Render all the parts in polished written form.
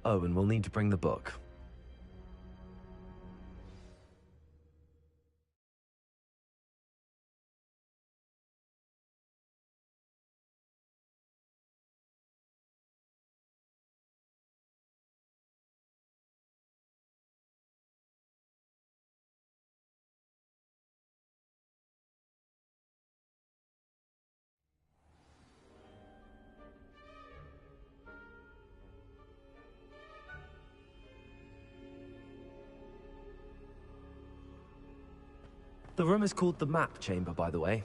Oh, and we'll need to bring the book. The room is called the Map Chamber, by the way.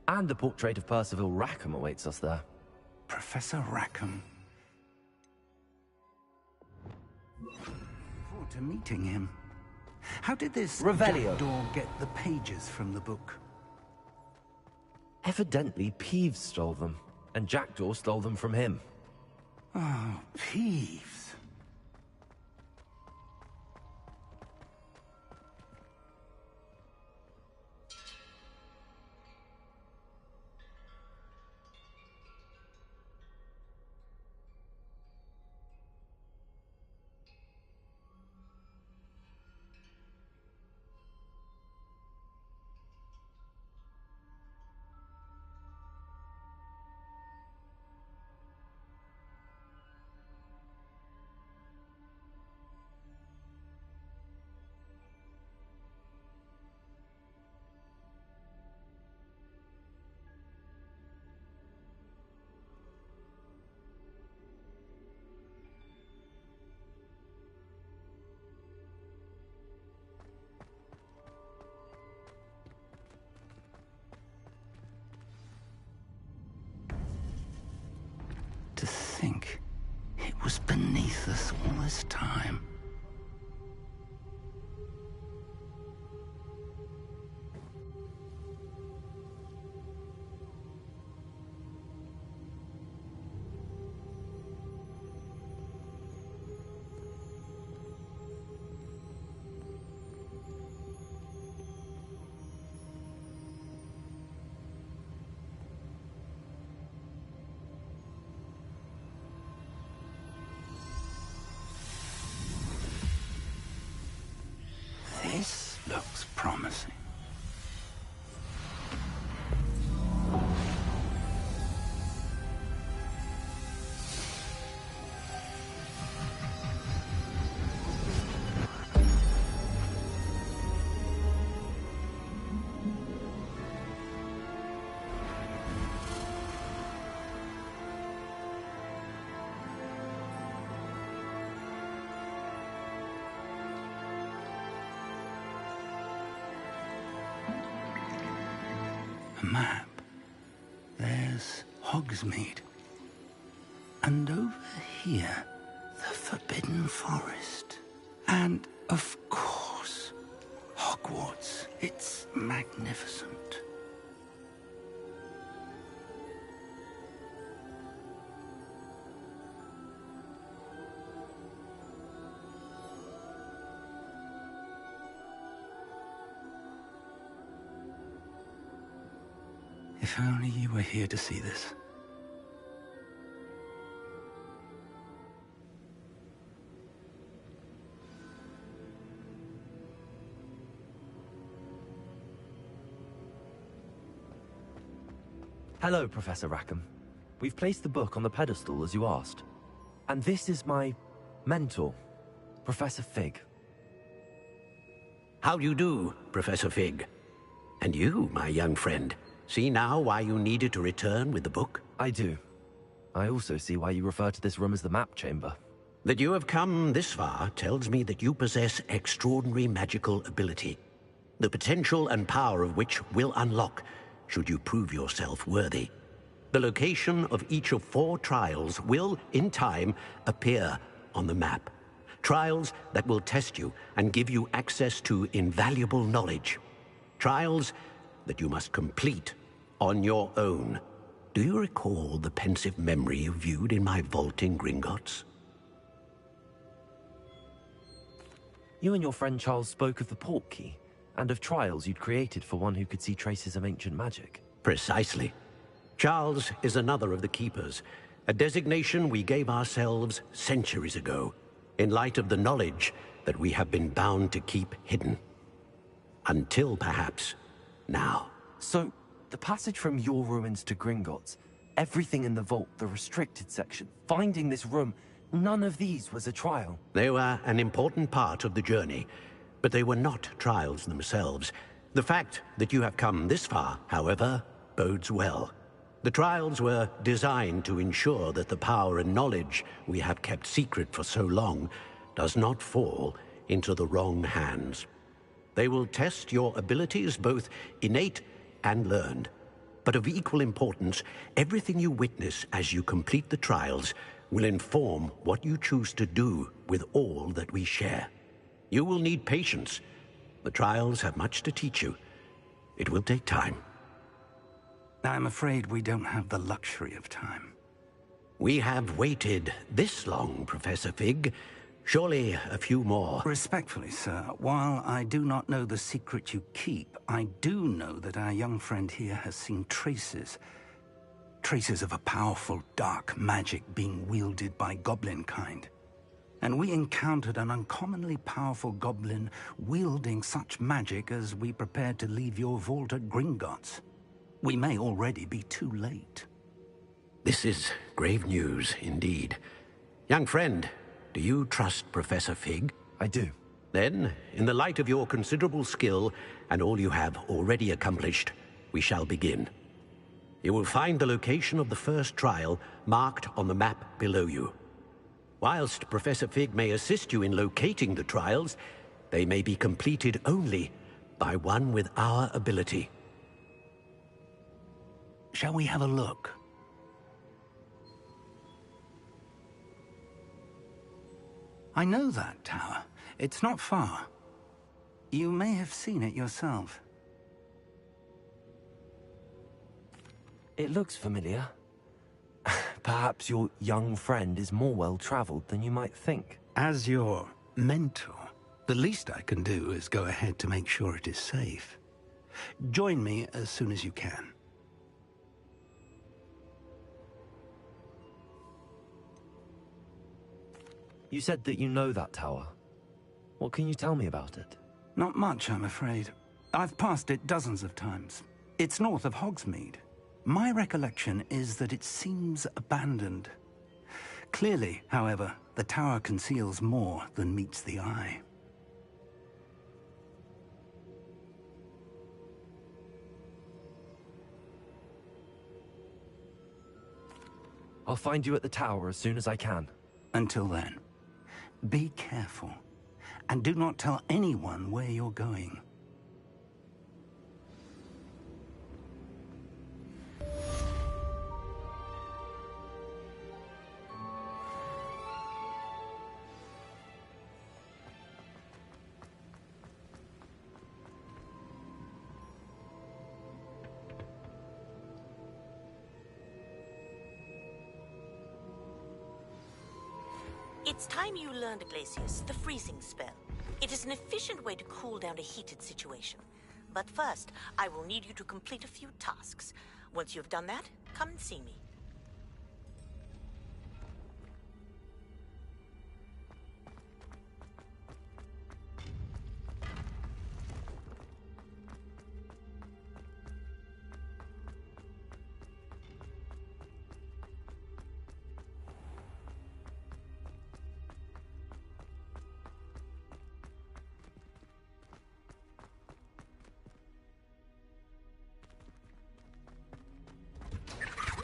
And a portrait of Percival Rackham awaits us there. Professor Rackham. Forward to meeting him. How did this Revelio jackdaw get the pages from the book? Evidently, Peeves stole them, and Jackdaw stole them from him. Oh, Peeves. To think it was beneath us all this time. This looks promising. A map. There's Hogsmeade. And over here, the Forbidden Forest. And, of course, Hogwarts. It's magnificent. If only you were here to see this. Hello, Professor Rackham. We've placed the book on the pedestal as you asked. And this is my mentor, Professor Fig. How do you do, Professor Fig? And you, my young friend, see now why you needed to return with the book? I do. I also see why you refer to this room as the Map Chamber. That you have come this far tells me that you possess extraordinary magical ability, the potential and power of which will unlock should you prove yourself worthy. The location of each of 4 trials will, in time, appear on the map. Trials that will test you and give you access to invaluable knowledge. Trials that you must complete on your own. Do you recall the pensive memory you viewed in my vault in Gringotts? You and your friend Charles spoke of the Portkey, and of trials you'd created for one who could see traces of ancient magic. Precisely. Charles is another of the Keepers, a designation we gave ourselves centuries ago, in light of the knowledge that we have been bound to keep hidden. Until, perhaps, now. So, the passage from your ruins to Gringotts, everything in the vault, the restricted section, finding this room, none of these was a trial. They were an important part of the journey, but they were not trials themselves. The fact that you have come this far, however, bodes well. The trials were designed to ensure that the power and knowledge we have kept secret for so long does not fall into the wrong hands. They will test your abilities, both innate and learned. But of equal importance, everything you witness as you complete the trials will inform what you choose to do with all that we share. You will need patience. The trials have much to teach you. It will take time. I'm afraid we don't have the luxury of time. We have waited this long, Professor Fig. Surely a few more. Respectfully, sir, while I do not know the secret you keep, I do know that our young friend here has seen traces of a powerful dark magic being wielded by goblin kind. And we encountered an uncommonly powerful goblin wielding such magic as we prepared to leave your vault at Gringotts. We may already be too late. This is grave news indeed. Young friend, do you trust Professor Fig? I do. Then, in the light of your considerable skill and all you have already accomplished, we shall begin. You will find the location of the first trial marked on the map below you. Whilst Professor Fig may assist you in locating the trials, they may be completed only by one with our ability. Shall we have a look? I know that tower. It's not far. You may have seen it yourself. It looks familiar. Perhaps your young friend is more well-traveled than you might think. As your mentor, the least I can do is go ahead to make sure it is safe. Join me as soon as you can. You said that you know that tower. What can you tell me about it? Not much, I'm afraid. I've passed it dozens of times. It's north of Hogsmeade. My recollection is that it seems abandoned. Clearly, however, the tower conceals more than meets the eye. I'll find you at the tower as soon as I can. Until then, be careful, and do not tell anyone where you're going. It's time you learned, Glacius, the freezing spell. It is an efficient way to cool down a heated situation. But first, I will need you to complete a few tasks. Once you've done that, come and see me.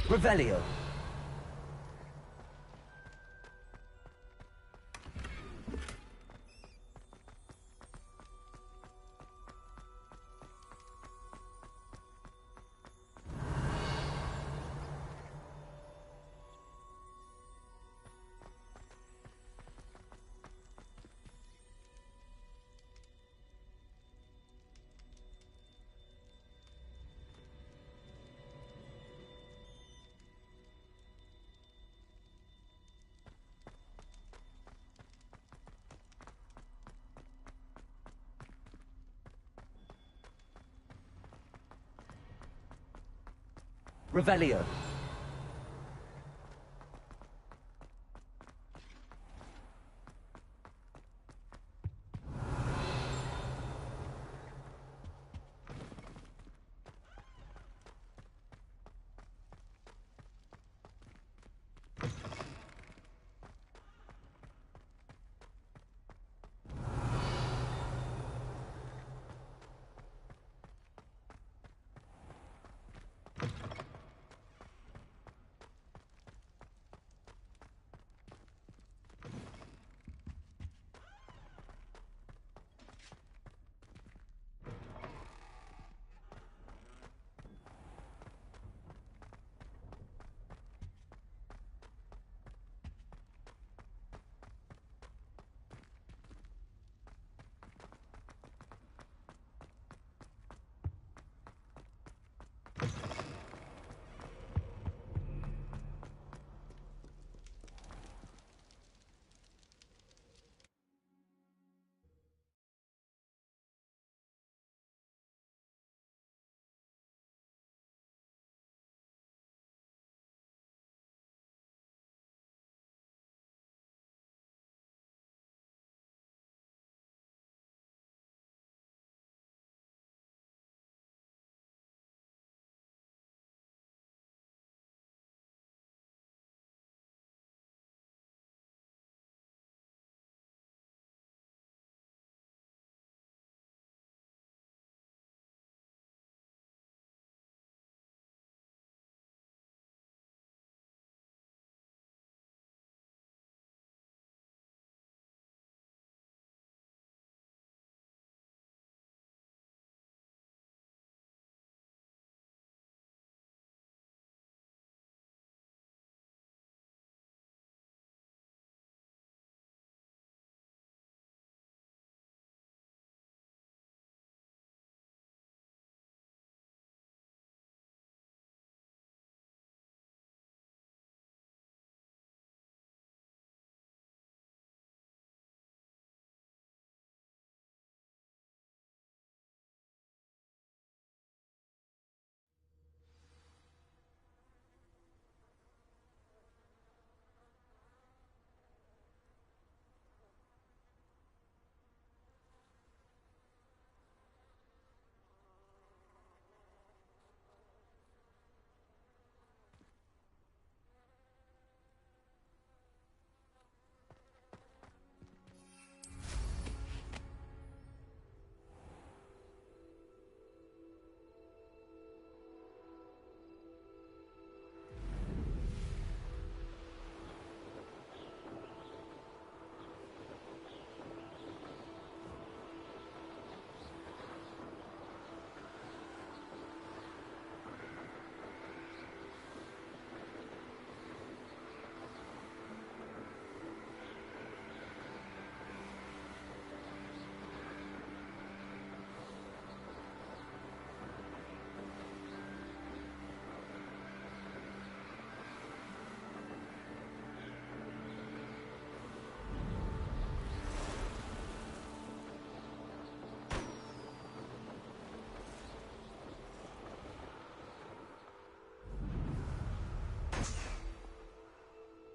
Revelio. Revelio.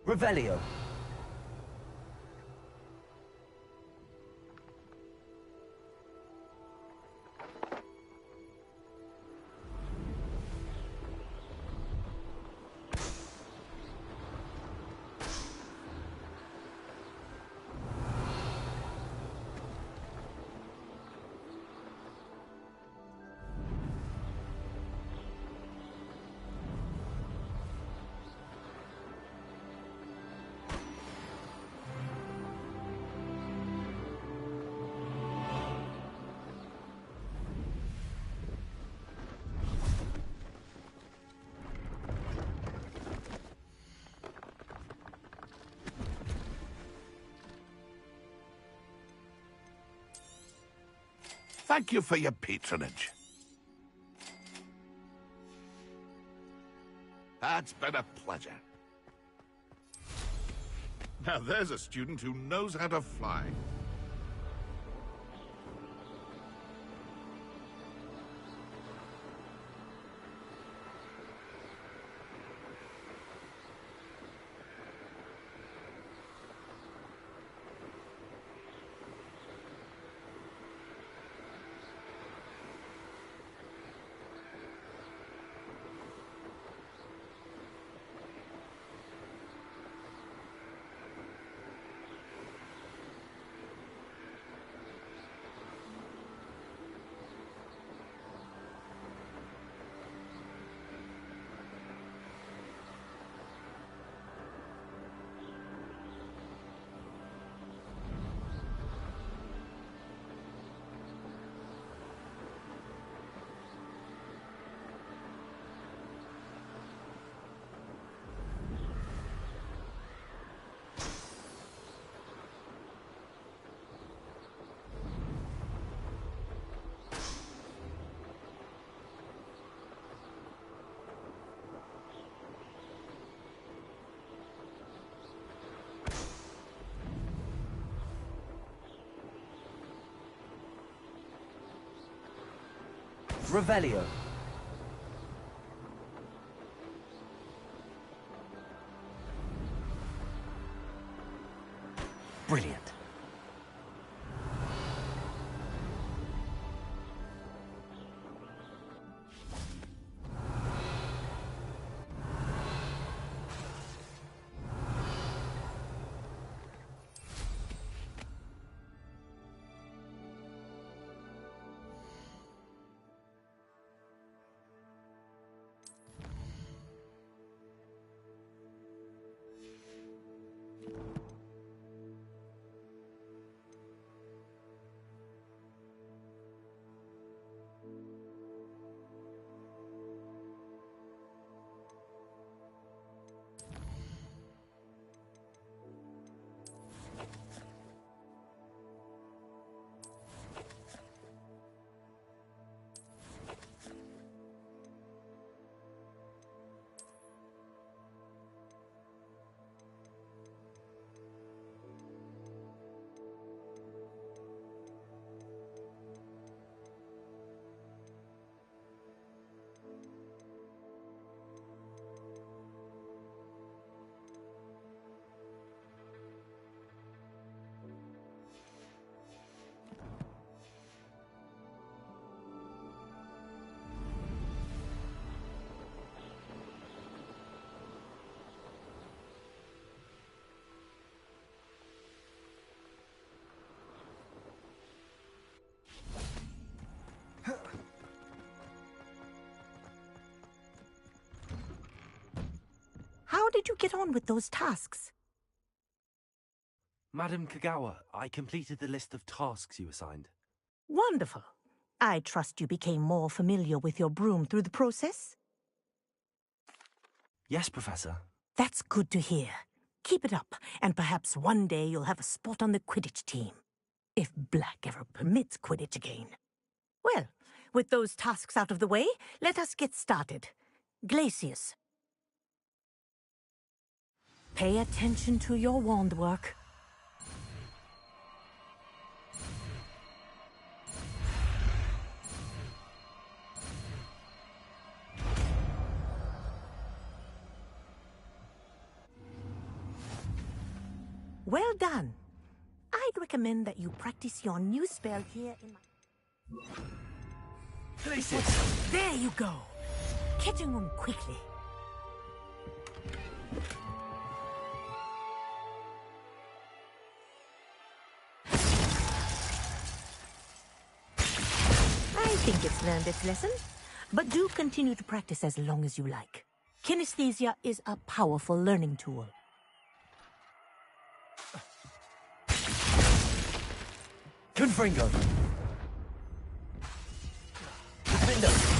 Revelio. Thank you for your patronage. It's been a pleasure. Now there's a student who knows how to fly. Revelio. Brilliant. How did you get on with those tasks? Madam Kagawa, I completed the list of tasks you assigned. Wonderful. I trust you became more familiar with your broom through the process? Yes, Professor. That's good to hear. Keep it up, and perhaps one day you'll have a spot on the Quidditch team. If Black ever permits Quidditch again. Well, with those tasks out of the way, let us get started. Glacius. Pay attention to your wand work. Well done. I'd recommend that you practice your new spell here in my... Places! There you go. Getting on quickly. I think it's learned its lesson, but do continue to practice as long as you like. Kinesthesia is a powerful learning tool. Confringo! Defender!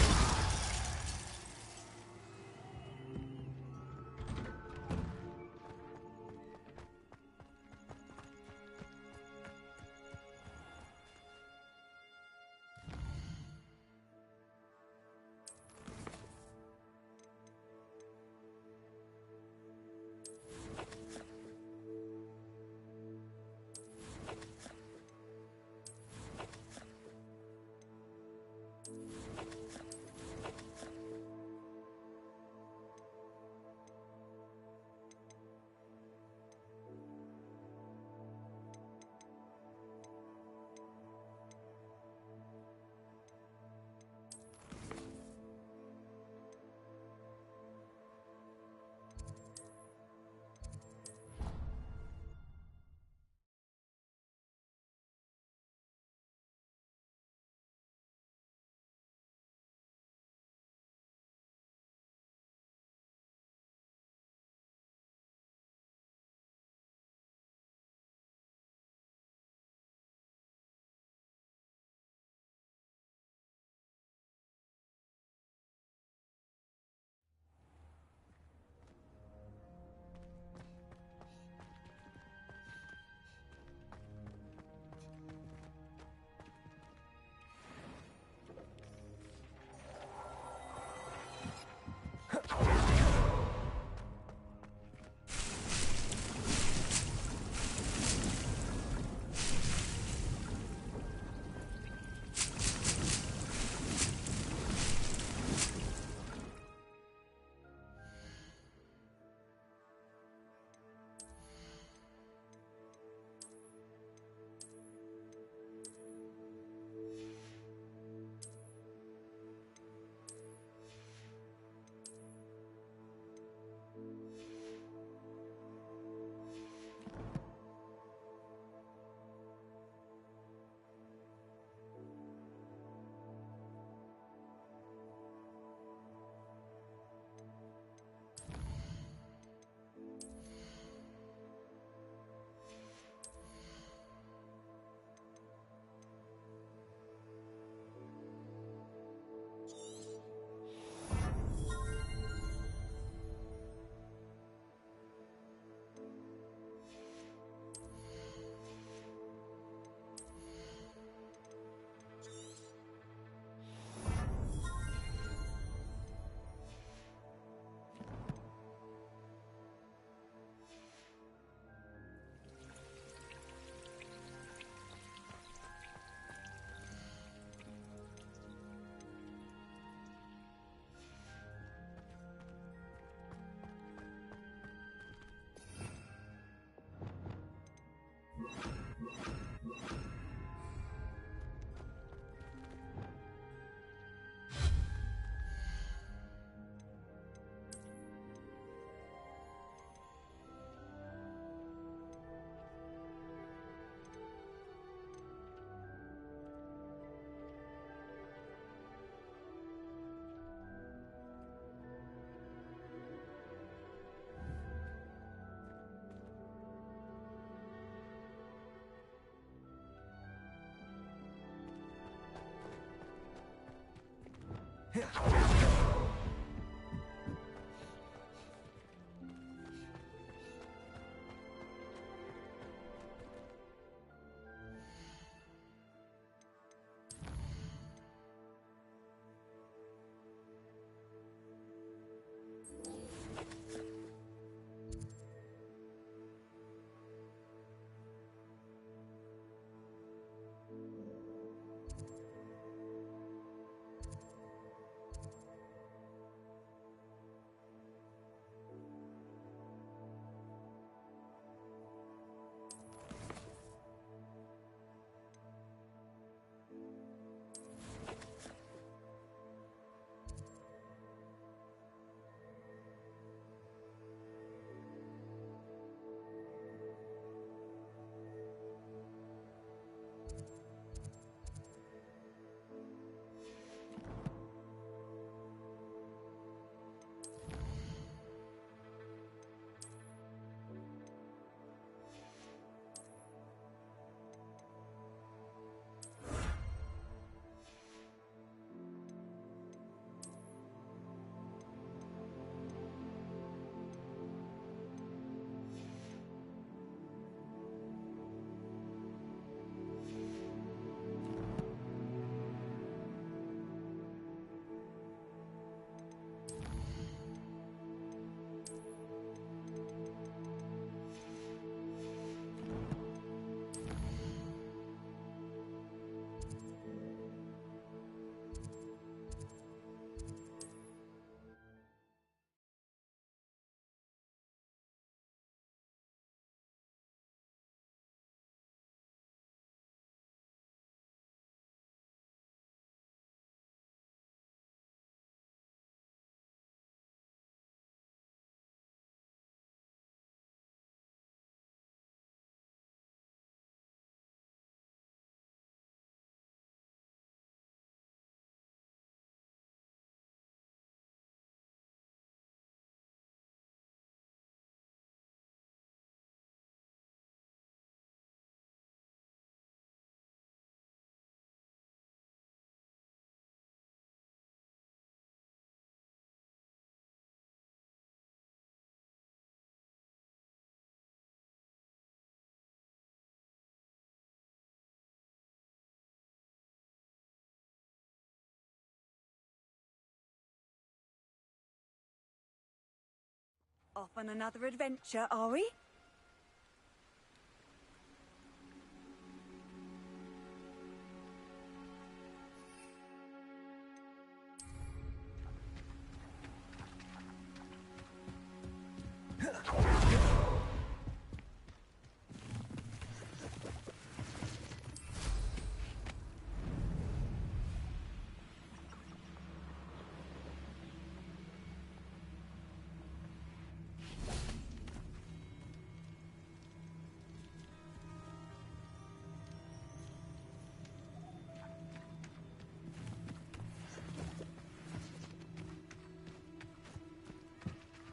Off on another adventure, are we?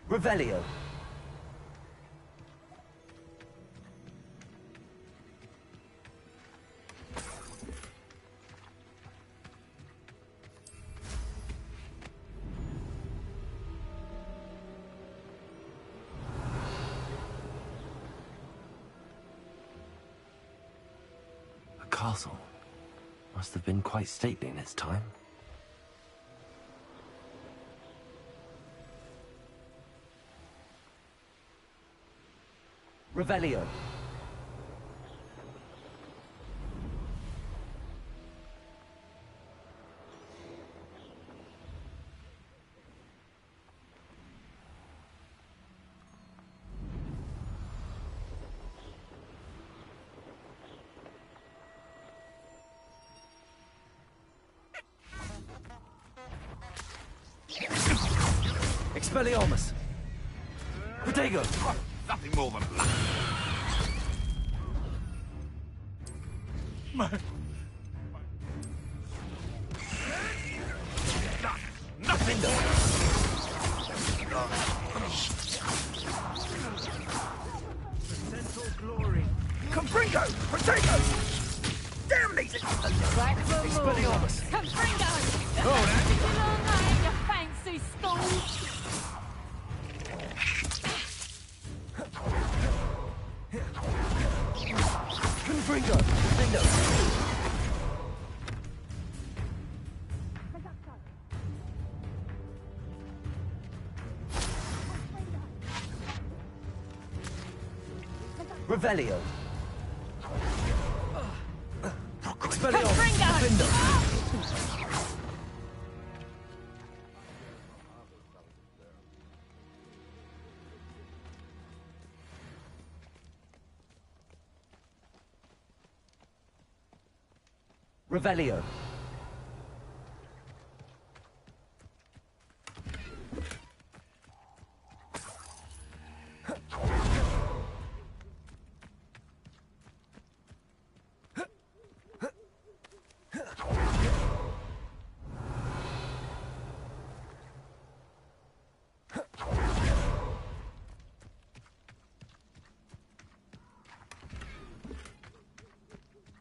Revelio. A castle. Must have been quite stately in its time. Revelio. Expelliarmus. Protego. Nothing more than luck. Nothing. Central glory. Confringo! Protego! Damn these! Expelliarmus. Confringo! Oh, You long night, you fancy school! Confringo! Defendo! Revelio. Expelliarmus. Confringo! Defendo. Revelio.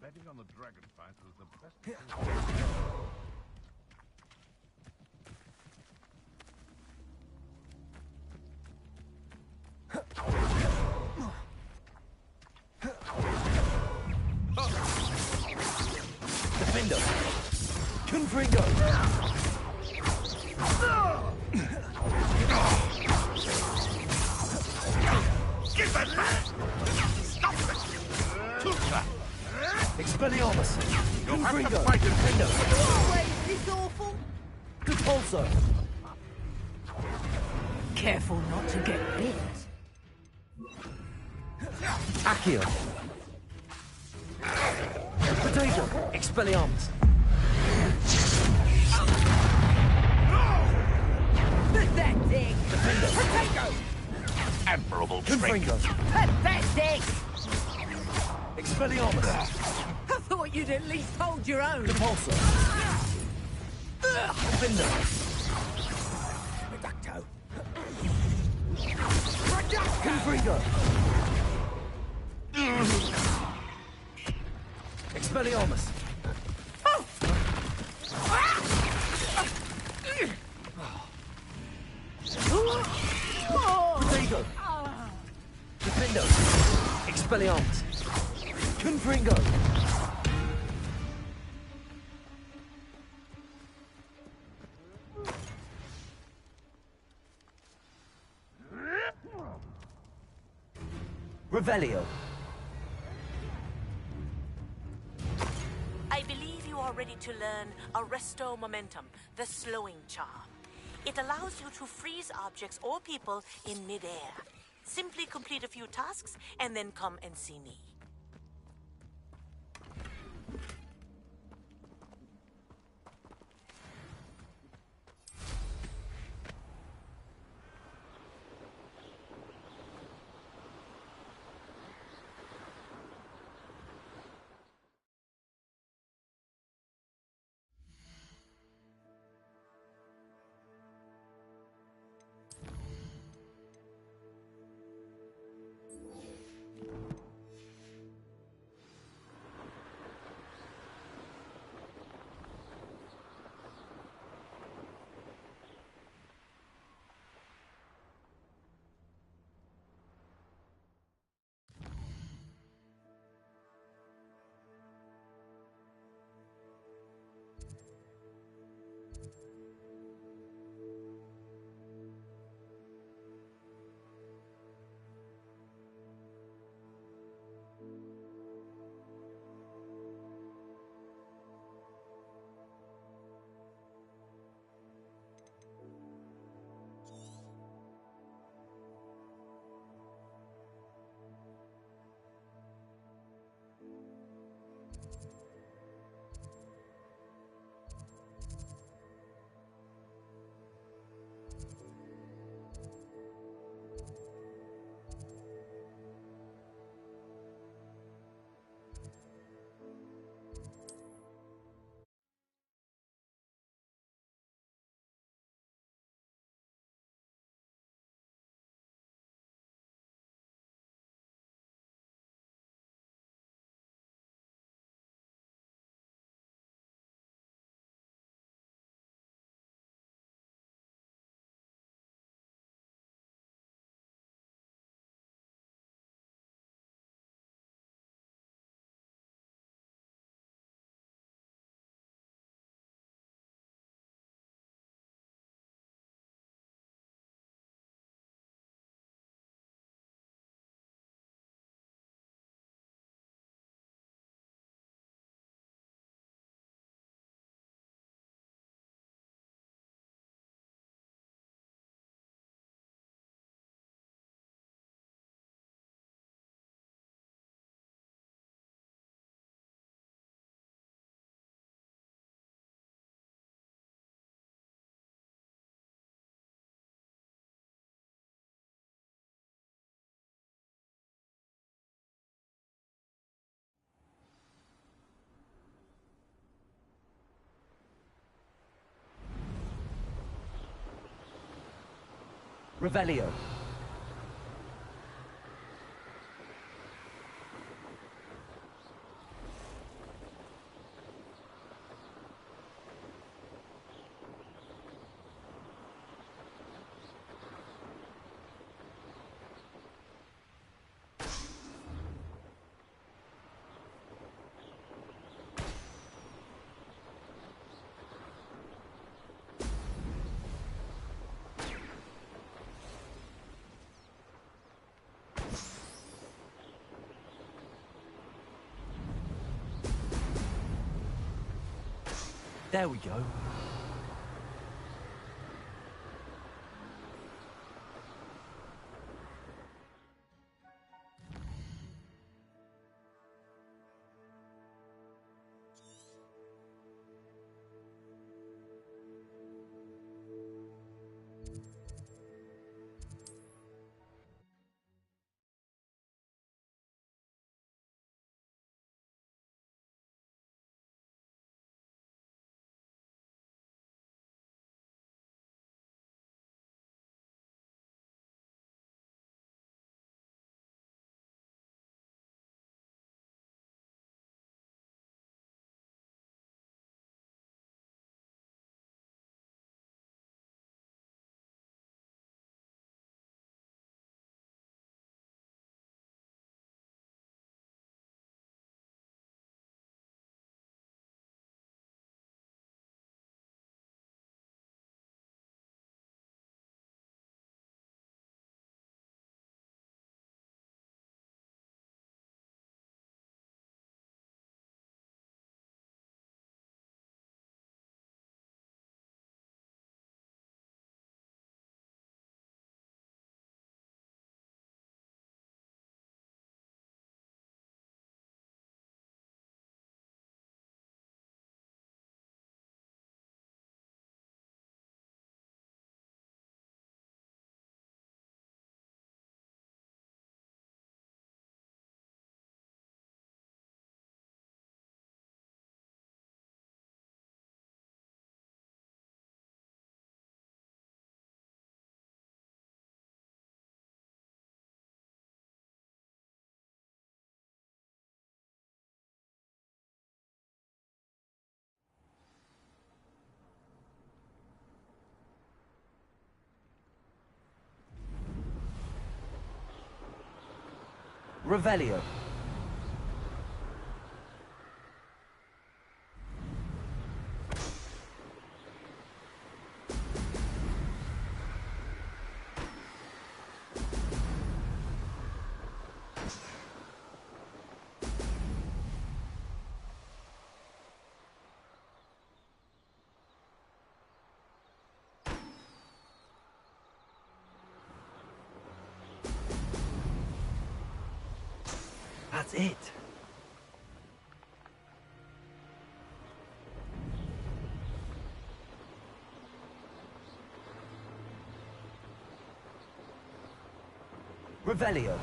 Betting on the dragon fight was the best. Defendo. Confringo. Give that back! Stop it! Expelliarmus. You'll have to Confringo. fight it. Defendo. Always this awful? Repulso. Careful not to get bit. Accio. Potato. Expelliarmus. Pathetic! Defendo. Potato! Admirable strength. Confringo. Pathetic! Expelliarmus. I thought you'd at least hold your own. Repulso. Defendo. Reducto. Confringo. Expelliarmus. Potato. Defendo. Expelliarmus. Confringo. Revelio. I believe you are ready to learn Arresto Momentum, the slowing charm. It allows you to freeze objects or people in midair. Simply complete a few tasks and then come and see me. Revelio. There we go. Revelio. That's it. Revelio.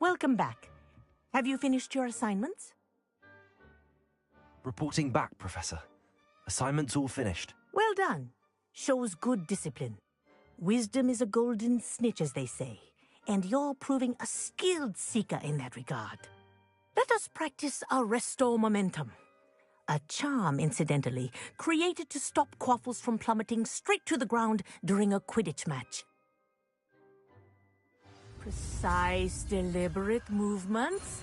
Welcome back. Have you finished your assignments? Reporting back, Professor. Assignment's all finished. Well done. Shows good discipline. Wisdom is a golden snitch, as they say, and you're proving a skilled seeker in that regard. Let us practice Arresto Momentum. A charm, incidentally, created to stop quaffles from plummeting straight to the ground during a Quidditch match. Precise, deliberate movements.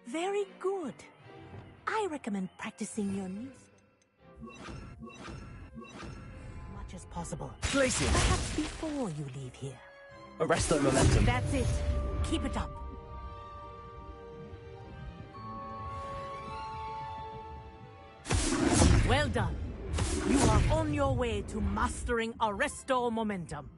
Very good. I recommend practicing your music much as possible. Glacius! Perhaps before you leave here. Arresto Momentum. That's it. Keep it up. Well done. You are on your way to mastering Arresto Momentum.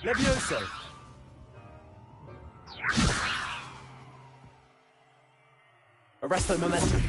Levioso. Arresto Momentum.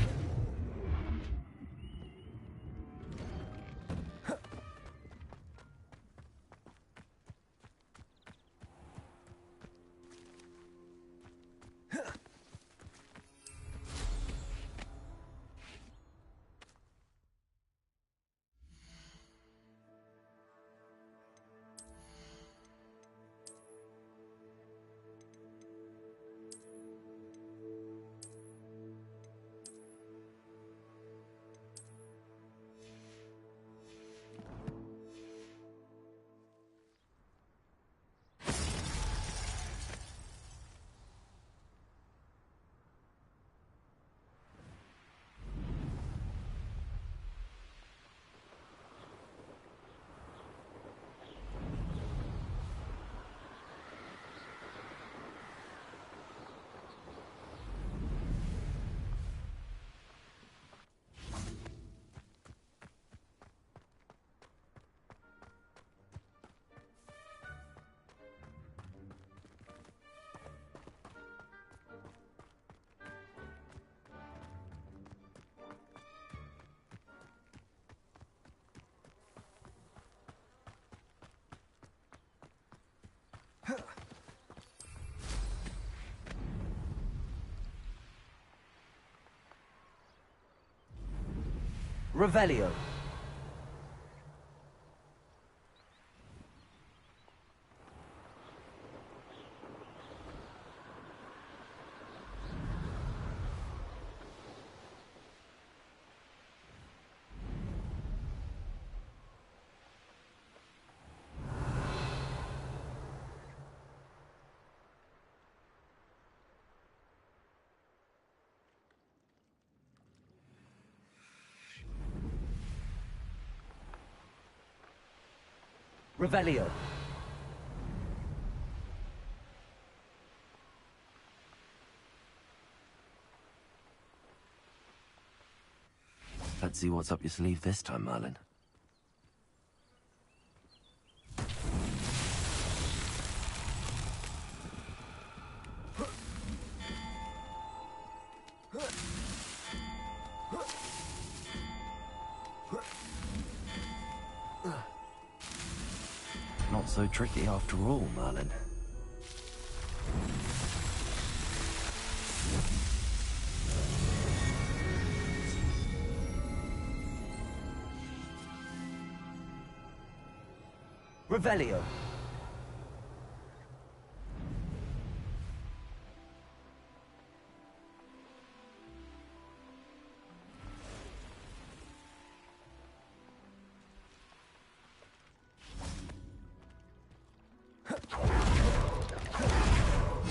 Revelio. Revelio. Let's see what's up your sleeve this time, Merlin. Not so tricky after all, Merlin. Revelio.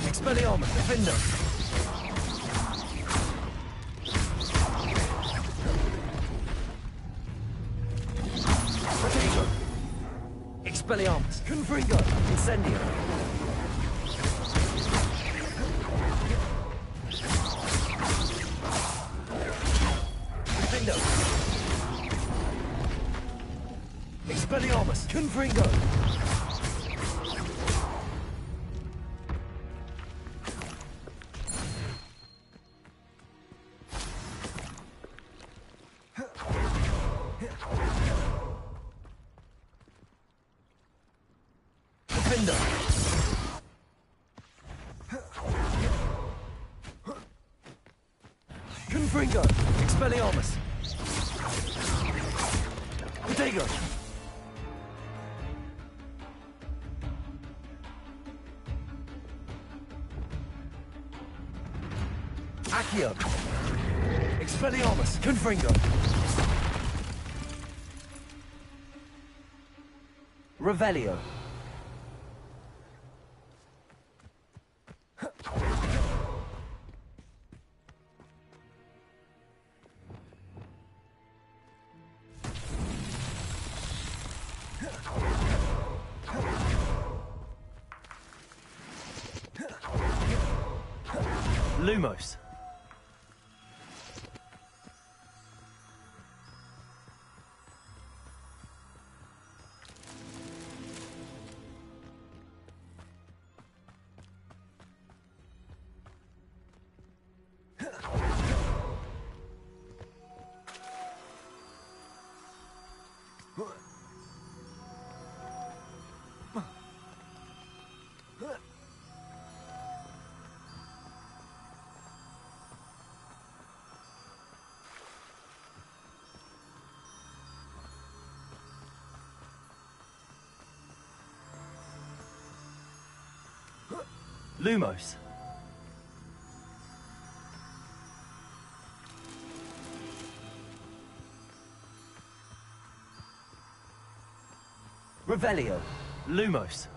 Expelliarmus, Defender. Potato. Expelliarmus, Confringo, Incendio. Defender. Expelliarmus, Confringo. Confringo, Expelliarmus. Potato. Accio. Expelliarmus, Confringo. Revelio. Lumos. Lumos. Revelio. Lumos.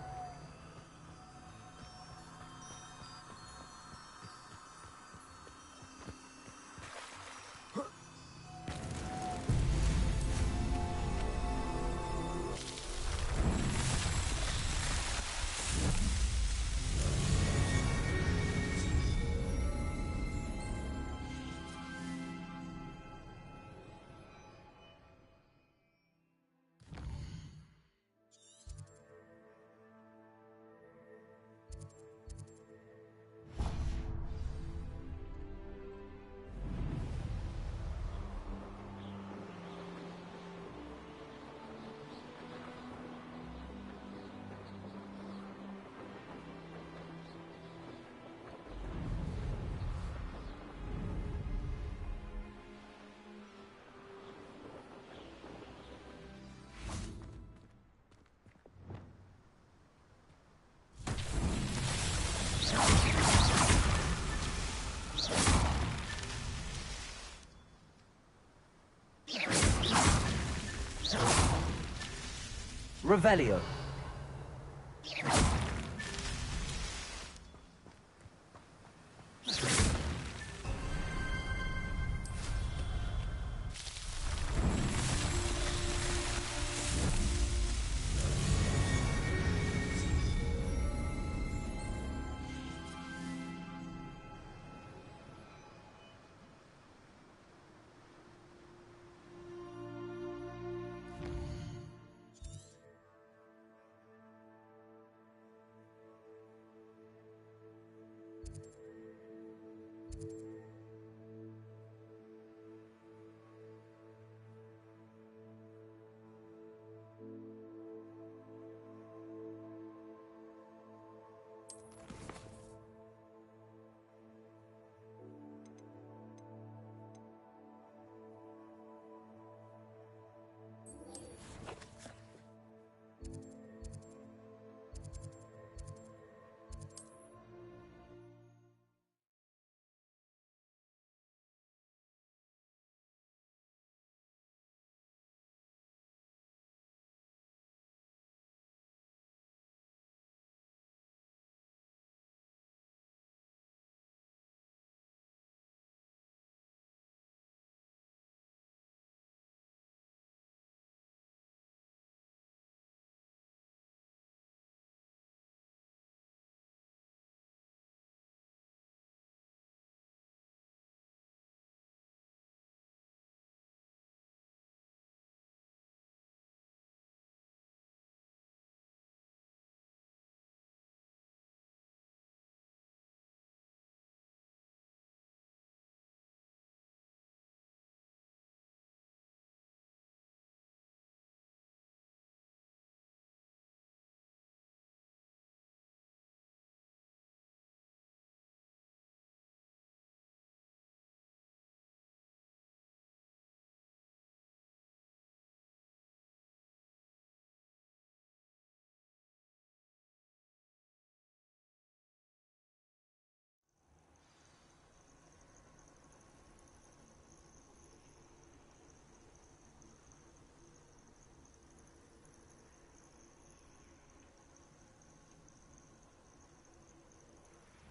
Revelio.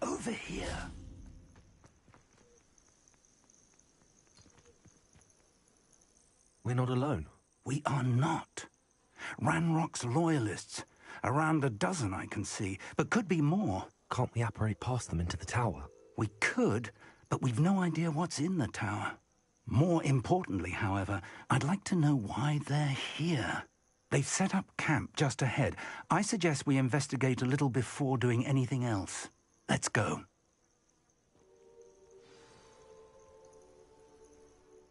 Over here. We're not alone. We are not. Ranrock's loyalists. Around a dozen I can see, but could be more. Can't we apparate past them into the tower? We could, but we've no idea what's in the tower. More importantly, however, I'd like to know why they're here. They've set up camp just ahead. I suggest we investigate a little before doing anything else. Let's go.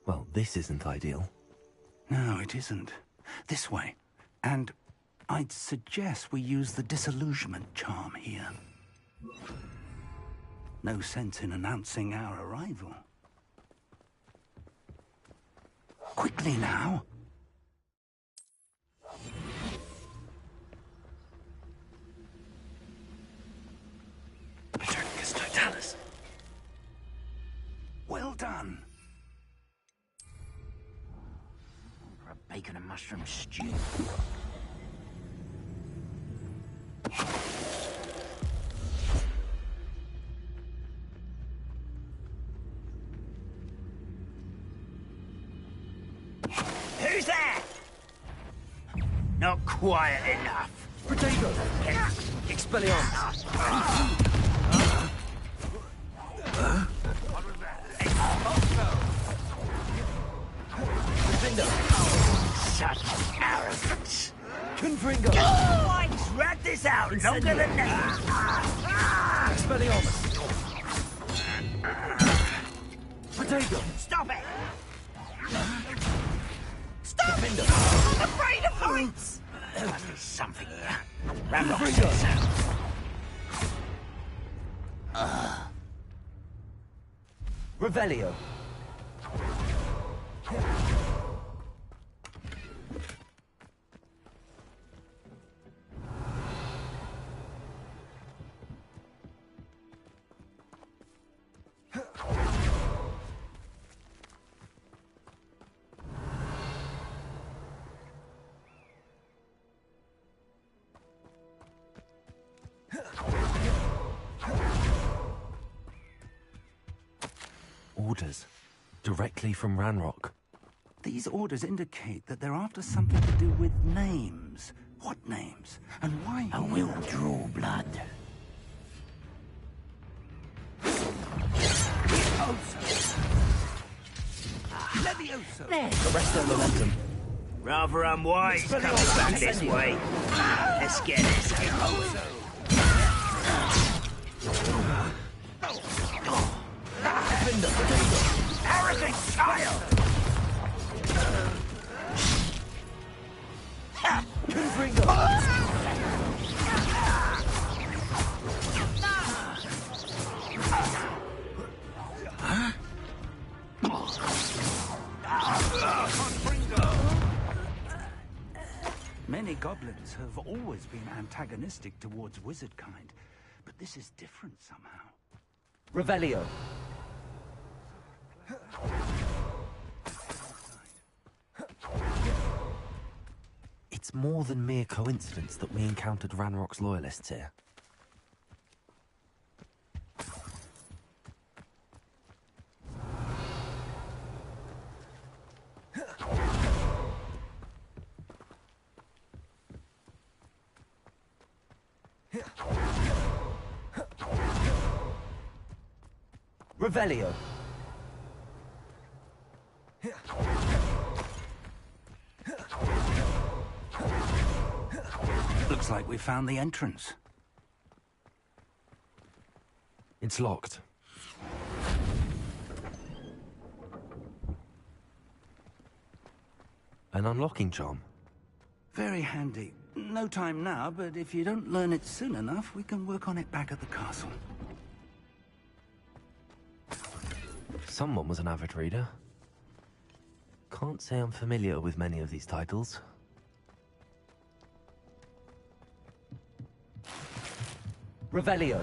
Well, this isn't ideal. No, it isn't. This way. And I'd suggest we use the disillusionment charm here. No sense in announcing our arrival. Quickly now. Paternicus totalis. Well done. For a bacon and mushroom stew. Who's there? Not quiet enough. Potato! Expelliarmus! Such arrogance. Confringo! Oh, I dragged this out longer than that. Expelliarmus! Potato! Stop it! Stop it! I'm afraid of heights! There must be something here. Ramlock says so. Revelio! Orders. Directly from Ranrock. These orders indicate that they're after something to do with names. What names? And why? I will draw blood. Levioso! Arrest their momentum. Rather unwise coming back this way. Let's get this over. Arrogant child! Many goblins have always been antagonistic towards wizard kind, but this is different somehow. Revelio. It's more than mere coincidence that we encountered Ranrock's loyalists here. Revelio. Looks like we found the entrance. It's locked. An unlocking charm. Very handy. No time now, but if you don't learn it soon enough, we can work on it back at the castle. Someone was an avid reader. Can't say I'm familiar with many of these titles. Revelio.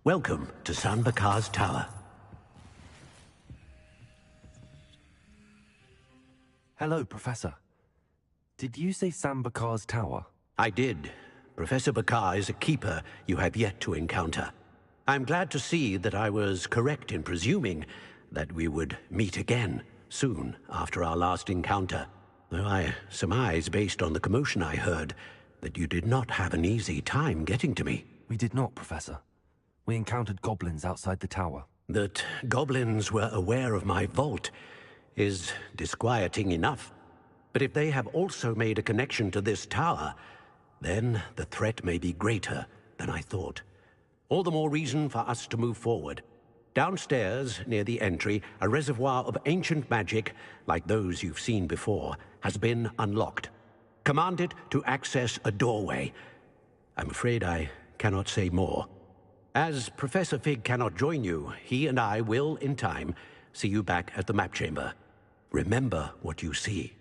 Welcome to San Bakar's Tower. Hello, Professor. Did you say San Bakar's Tower? I did. Professor Bakar is a keeper you have yet to encounter. I'm glad to see that I was correct in presuming that we would meet again soon after our last encounter, though I surmise, based on the commotion I heard, that you did not have an easy time getting to me. We did not, Professor. We encountered goblins outside the tower. That goblins were aware of my vault is disquieting enough. But if they have also made a connection to this tower, then the threat may be greater than I thought. All the more reason for us to move forward. Downstairs, near the entry, a reservoir of ancient magic, like those you've seen before, has been unlocked. Command it to access a doorway. I'm afraid I cannot say more. As Professor Fig cannot join you, he and I will, in time, see you back at the map chamber. Remember what you see.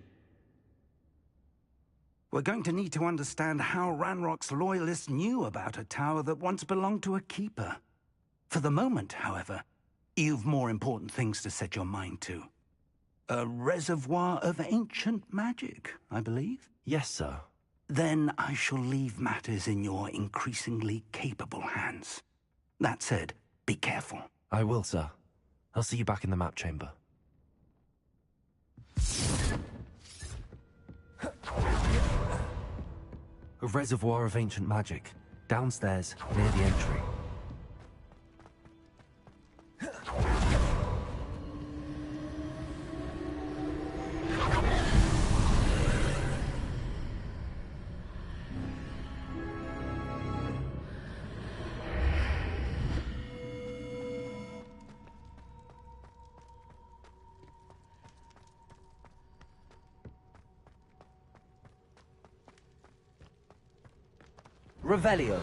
We're going to need to understand how Ranrock's loyalists knew about a tower that once belonged to a keeper. For the moment, however, you've more important things to set your mind to. A reservoir of ancient magic, I believe? Yes, sir. Then I shall leave matters in your increasingly capable hands. That said, be careful. I will, sir. I'll see you back in the map chamber. A reservoir of ancient magic, downstairs, near the entry. Revelio.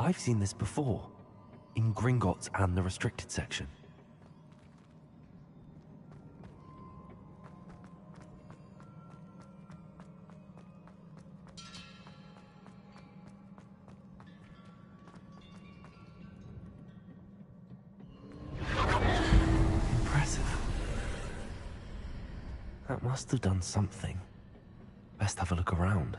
I've seen this before. In Gringotts and the restricted section. Impressive. That must have done something. Best have a look around.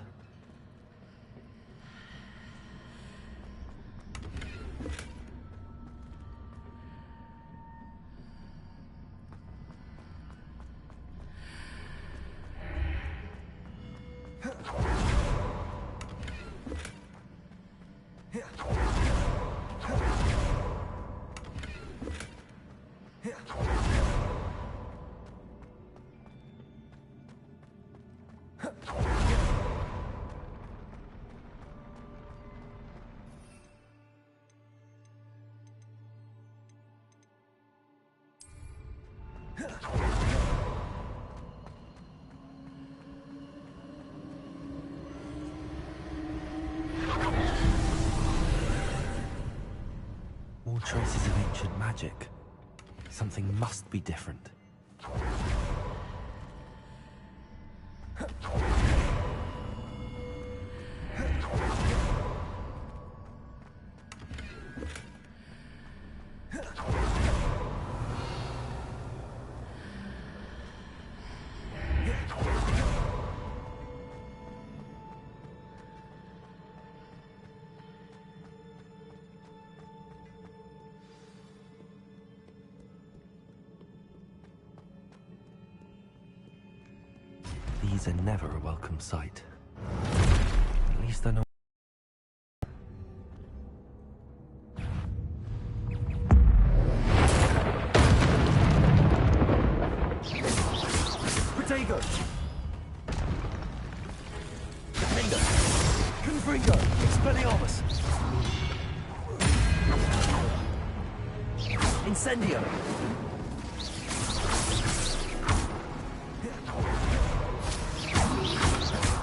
More traces of ancient magic. Something must be different. These are never a welcome sight. At least I know. Protego! Defender! Confringo! Expelliarmus! Incendio!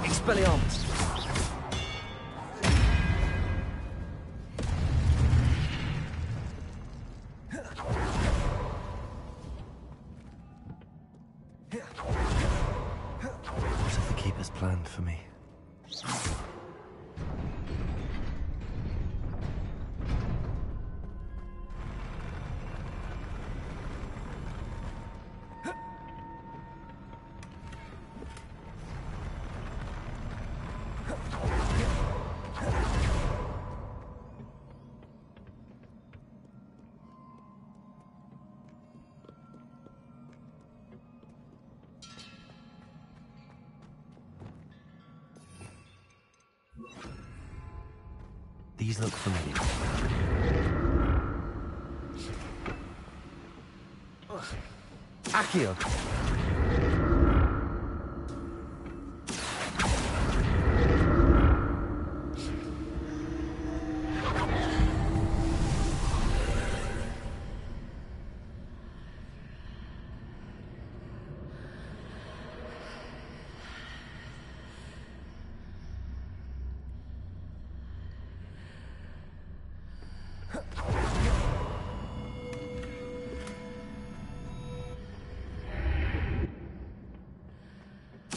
Expelliarmus! What have the Keepers planned for me? These look familiar. Accio!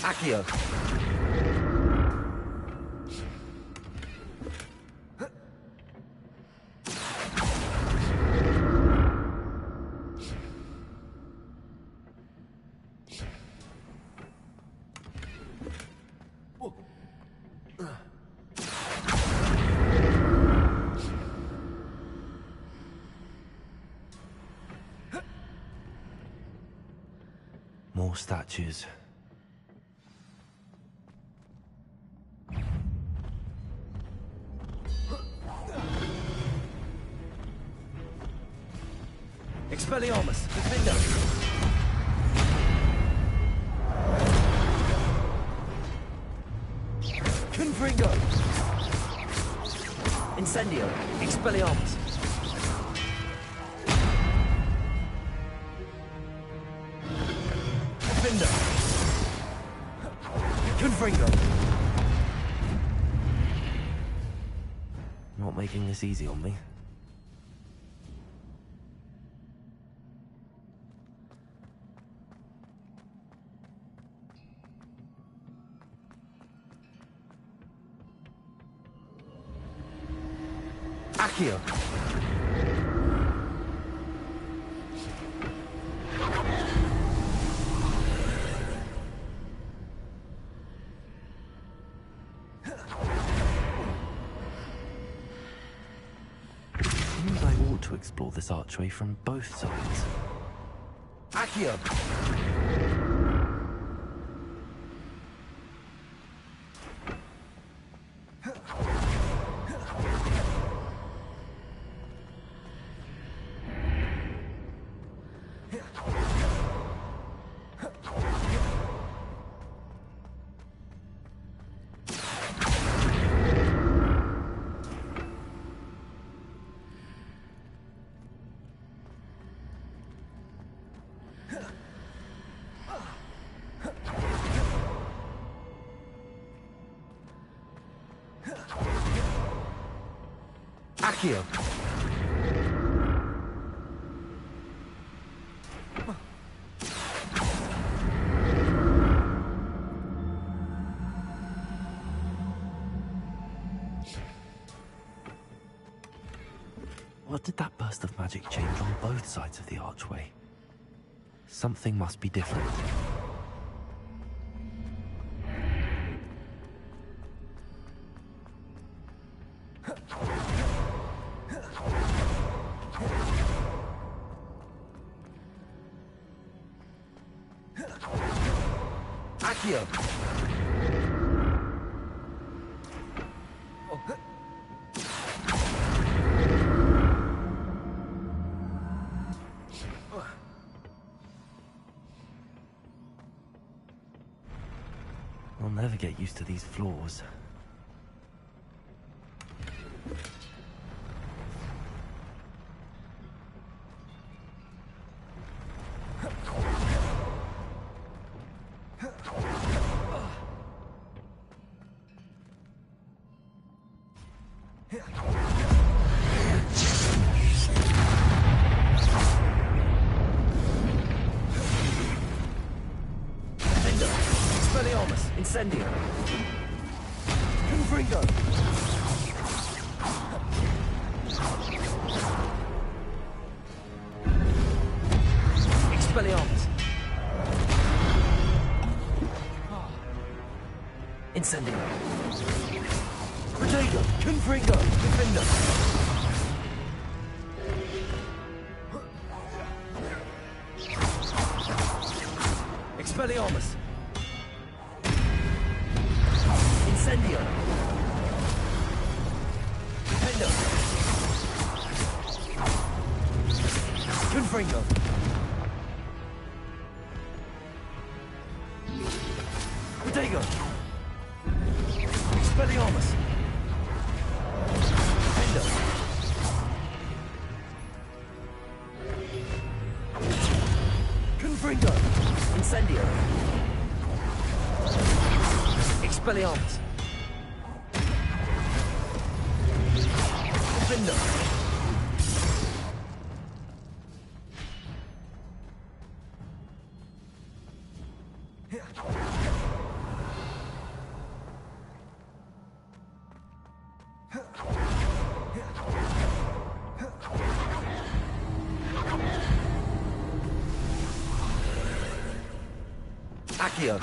Accio! More statues. Expelliarmus! Defender! Confringo! Incendio! Expelliarmus! Defender! Confringo! Not not making this easy on me. Accio! Seems I ought to explore this archway from both sides. Accio! Accio! What did that burst of magic change on both sides of the archway? Something must be different. Accio! I'll never get used to these floors. Incendio! Confringo! Expelliarmus! Incendio! Protego! Confringo! Defender! Expelliarmus! Incendio! Defender! Confringo! Protego! Expelliarmus! Defender! Confringo! Incendio! Expelliarmus! Defender! Accio!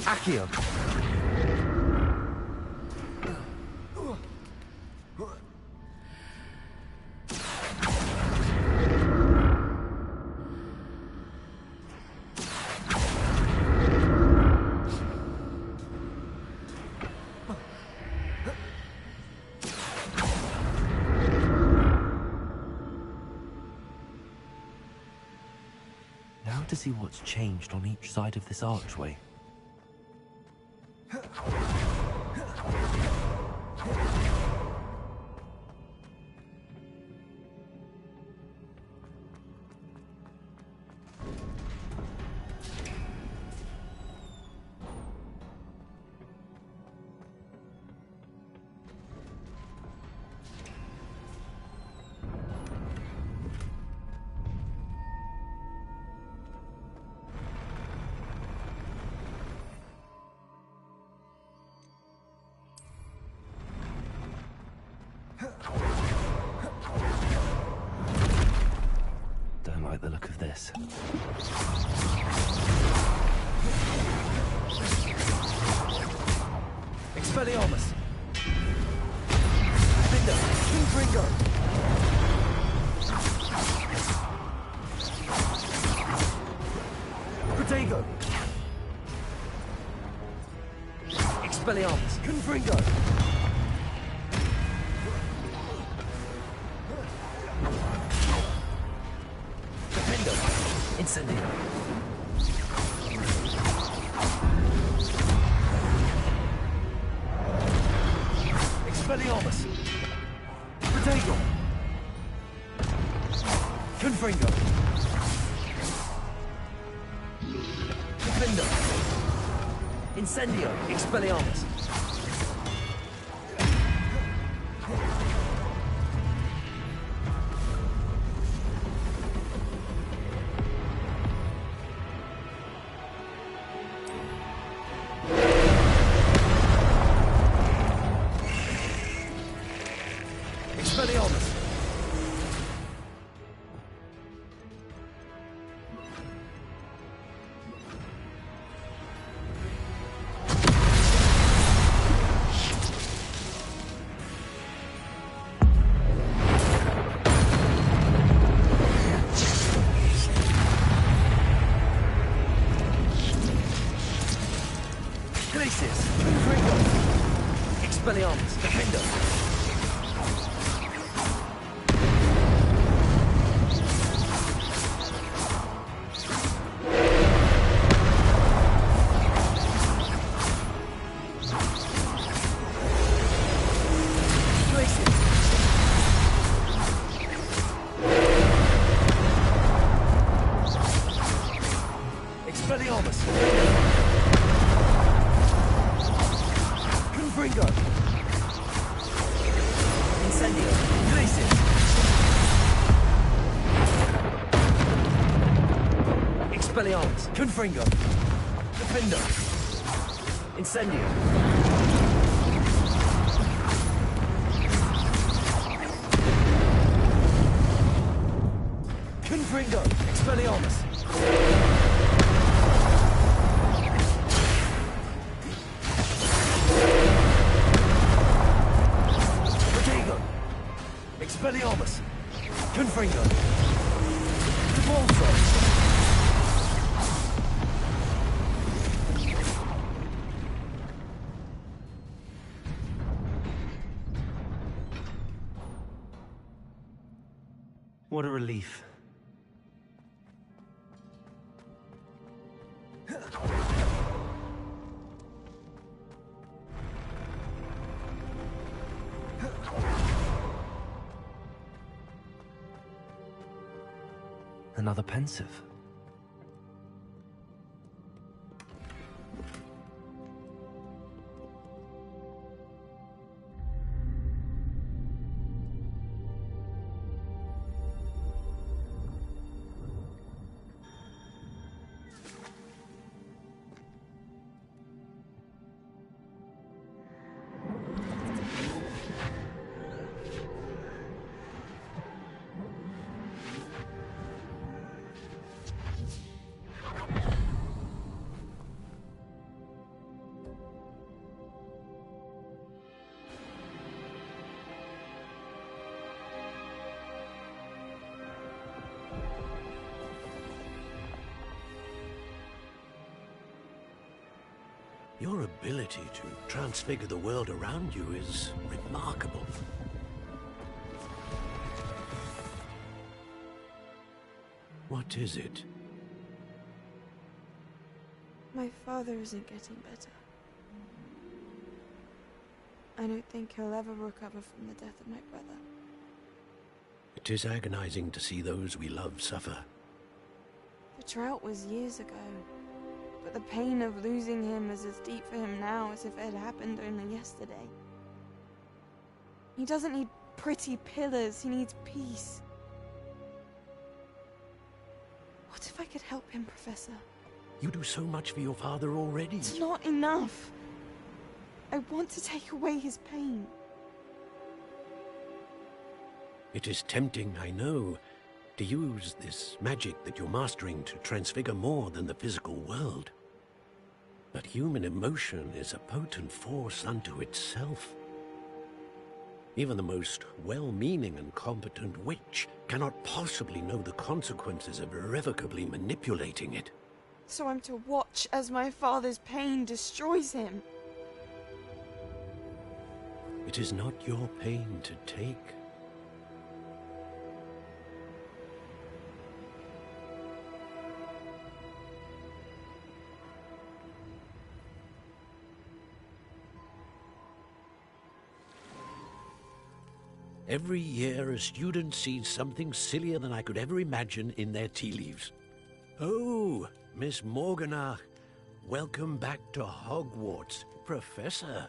Accio! hard to see what's changed on each side of this archway. Don't like the look of this. Expelliarmus! Defender! King Protego! Expelliarmus! Confringo! Incendio. Expelliarmus. Protego. Confringo. Defender. Incendio. Expelliarmus. Expelliarmus! Glacius! Confringo! Expelliarmus! Defender! Expelliarmus! Confringo! Incendio! Glacius! Expelliarmus! Confringo! Defender! Incendio! Confringo! Expelliarmus! Expelliarmus! Confringo! Devolso! What a relief. Another pensive. Your ability to transfigure the world around you is remarkable. What is it? My father isn't getting better. I don't think he'll ever recover from the death of my brother. It is agonizing to see those we love suffer. The drought was years ago, but the pain of losing him is as deep for him now as if it had happened only yesterday. He doesn't need pretty pillars, he needs peace. What if I could help him, Professor? You do so much for your father already. It's not enough. I want to take away his pain. It is tempting, I know, to use this magic that you're mastering to transfigure more than the physical world. But human emotion is a potent force unto itself. Even the most well-meaning and competent witch cannot possibly know the consequences of irrevocably manipulating it. So I'm to watch as my father's pain destroys him. It is not your pain to take. Every year, a student sees something sillier than I could ever imagine in their tea leaves. Oh, Miss Morganach, welcome back to Hogwarts, Professor.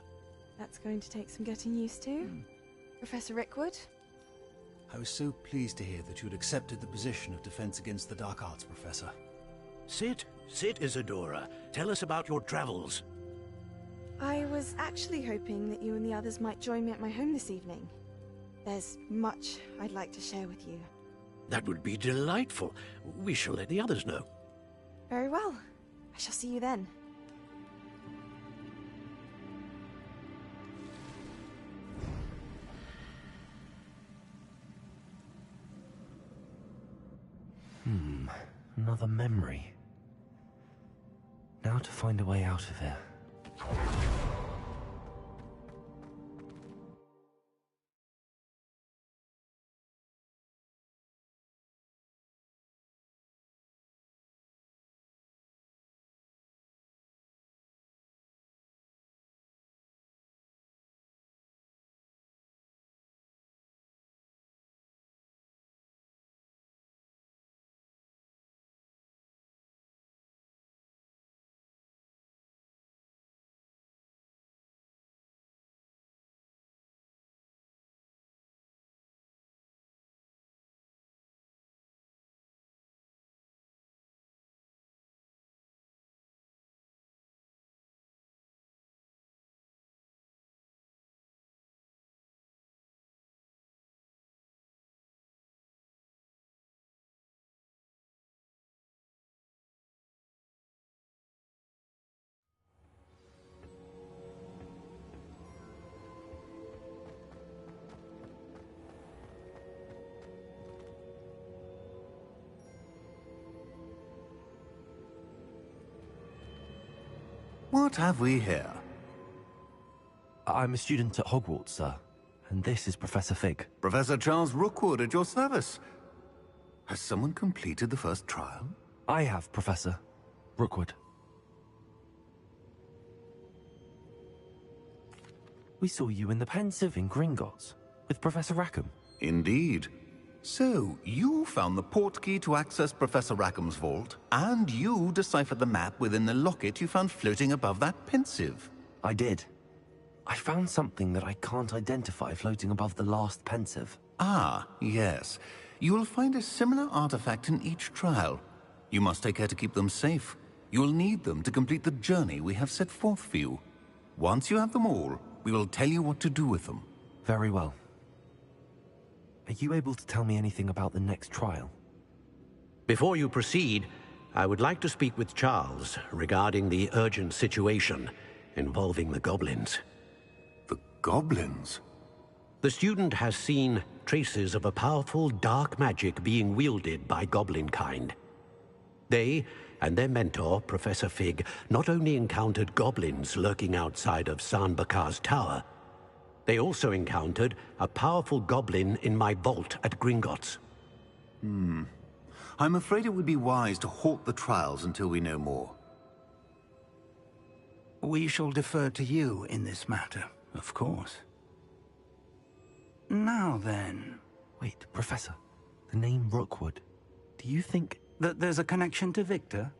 That's going to take some getting used to. Professor Rickwood? I was so pleased to hear that you had accepted the position of Defense Against the Dark Arts, Professor. Sit, Isadora. Tell us about your travels. I was actually hoping that you and the others might join me at my home this evening. There's much I'd like to share with you. That would be delightful. We shall let the others know. Very well. I shall see you then. Another memory. Now to find a way out of here. What have we here? I'm a student at Hogwarts, sir. And this is Professor Fig. Professor Charles Rookwood at your service. Has someone completed the first trial? I have, Professor Rookwood. We saw you in the Pensive in Gringotts, with Professor Rackham. Indeed. So, you found the portkey to access Professor Rackham's vault, and you deciphered the map within the locket you found floating above that Pensive. I did. I found something that I can't identify floating above the last Pensive. Ah, yes. You will find a similar artifact in each trial. You must take care to keep them safe. You will need them to complete the journey we have set forth for you. Once you have them all, we will tell you what to do with them. Very well. Are you able to tell me anything about the next trial? Before you proceed, I would like to speak with Charles regarding the urgent situation involving the goblins. The goblins? The student has seen traces of a powerful dark magic being wielded by goblin kind. They and their mentor, Professor Fig, not only encountered goblins lurking outside of San Bakar's tower, they also encountered a powerful goblin in my vault at Gringotts. I'm afraid it would be wise to halt the trials until we know more. We shall defer to you in this matter, of course. Now then... Wait, Professor. The name Rookwood. Do you think... that there's a connection to Victor?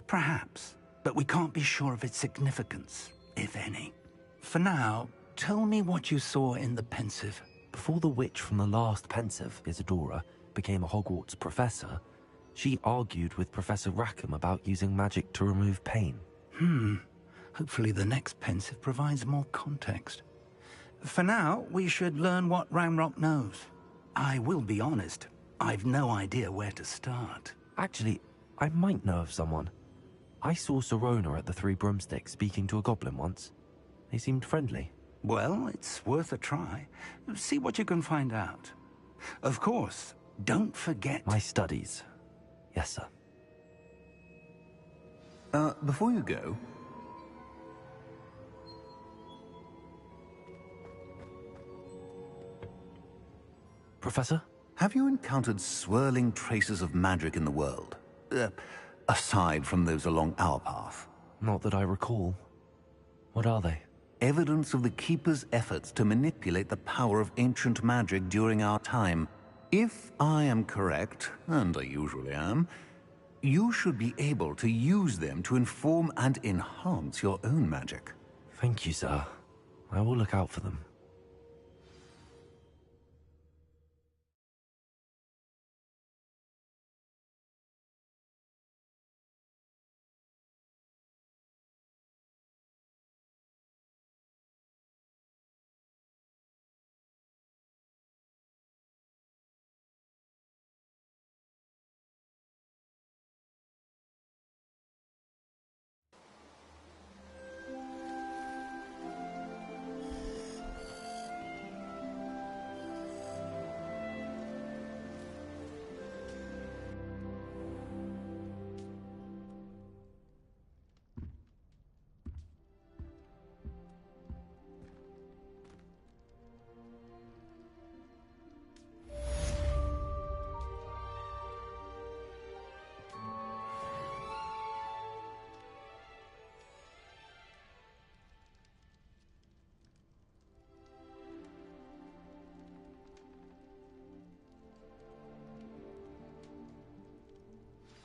Perhaps, but we can't be sure of its significance, if any. For now, tell me what you saw in the Pensive. Before the witch from the last Pensive, Isadora, became a Hogwarts professor, she argued with Professor Rackham about using magic to remove pain. Hopefully the next Pensive provides more context. For now, we should learn what Ramrock knows. I will be honest, I've no idea where to start. Actually, I might know of someone. I saw Sirona at the Three Broomsticks speaking to a goblin once. They seemed friendly. Well, it's worth a try. See what you can find out. Of course, don't forget... My studies. Yes, sir. Before you go... Professor? Have you encountered swirling traces of magic in the world? Aside from those along our path? Not that I recall. What are they? Evidence of the Keeper's efforts to manipulate the power of ancient magic during our time. If I am correct, and I usually am, you should be able to use them to inform and enhance your own magic. Thank you, sir. I will look out for them.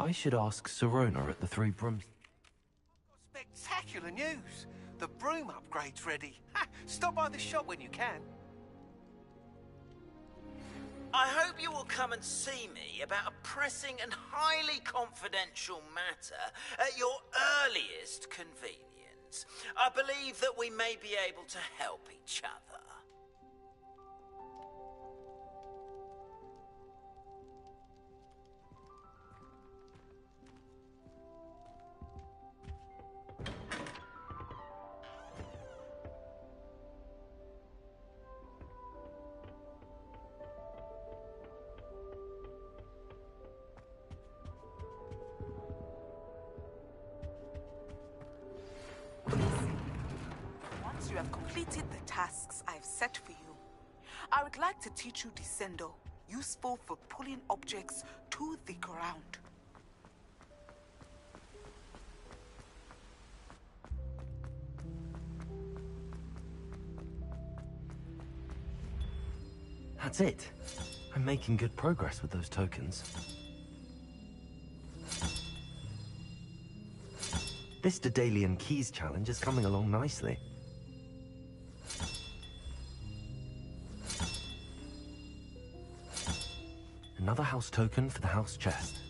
I should ask Sirona at the Three Broomsticks. Spectacular news! The broom upgrade's ready. Ha! Stop by the shop when you can. I hope you will come and see me about a pressing and highly confidential matter at your earliest convenience. I believe that we may be able to help each other. Once you have completed the tasks I've set for you, I would like to teach you Descendo, useful for pulling objects to the ground. That's it. I'm making good progress with those tokens. This Daedalian Keys challenge is coming along nicely. Another house token for the house chest.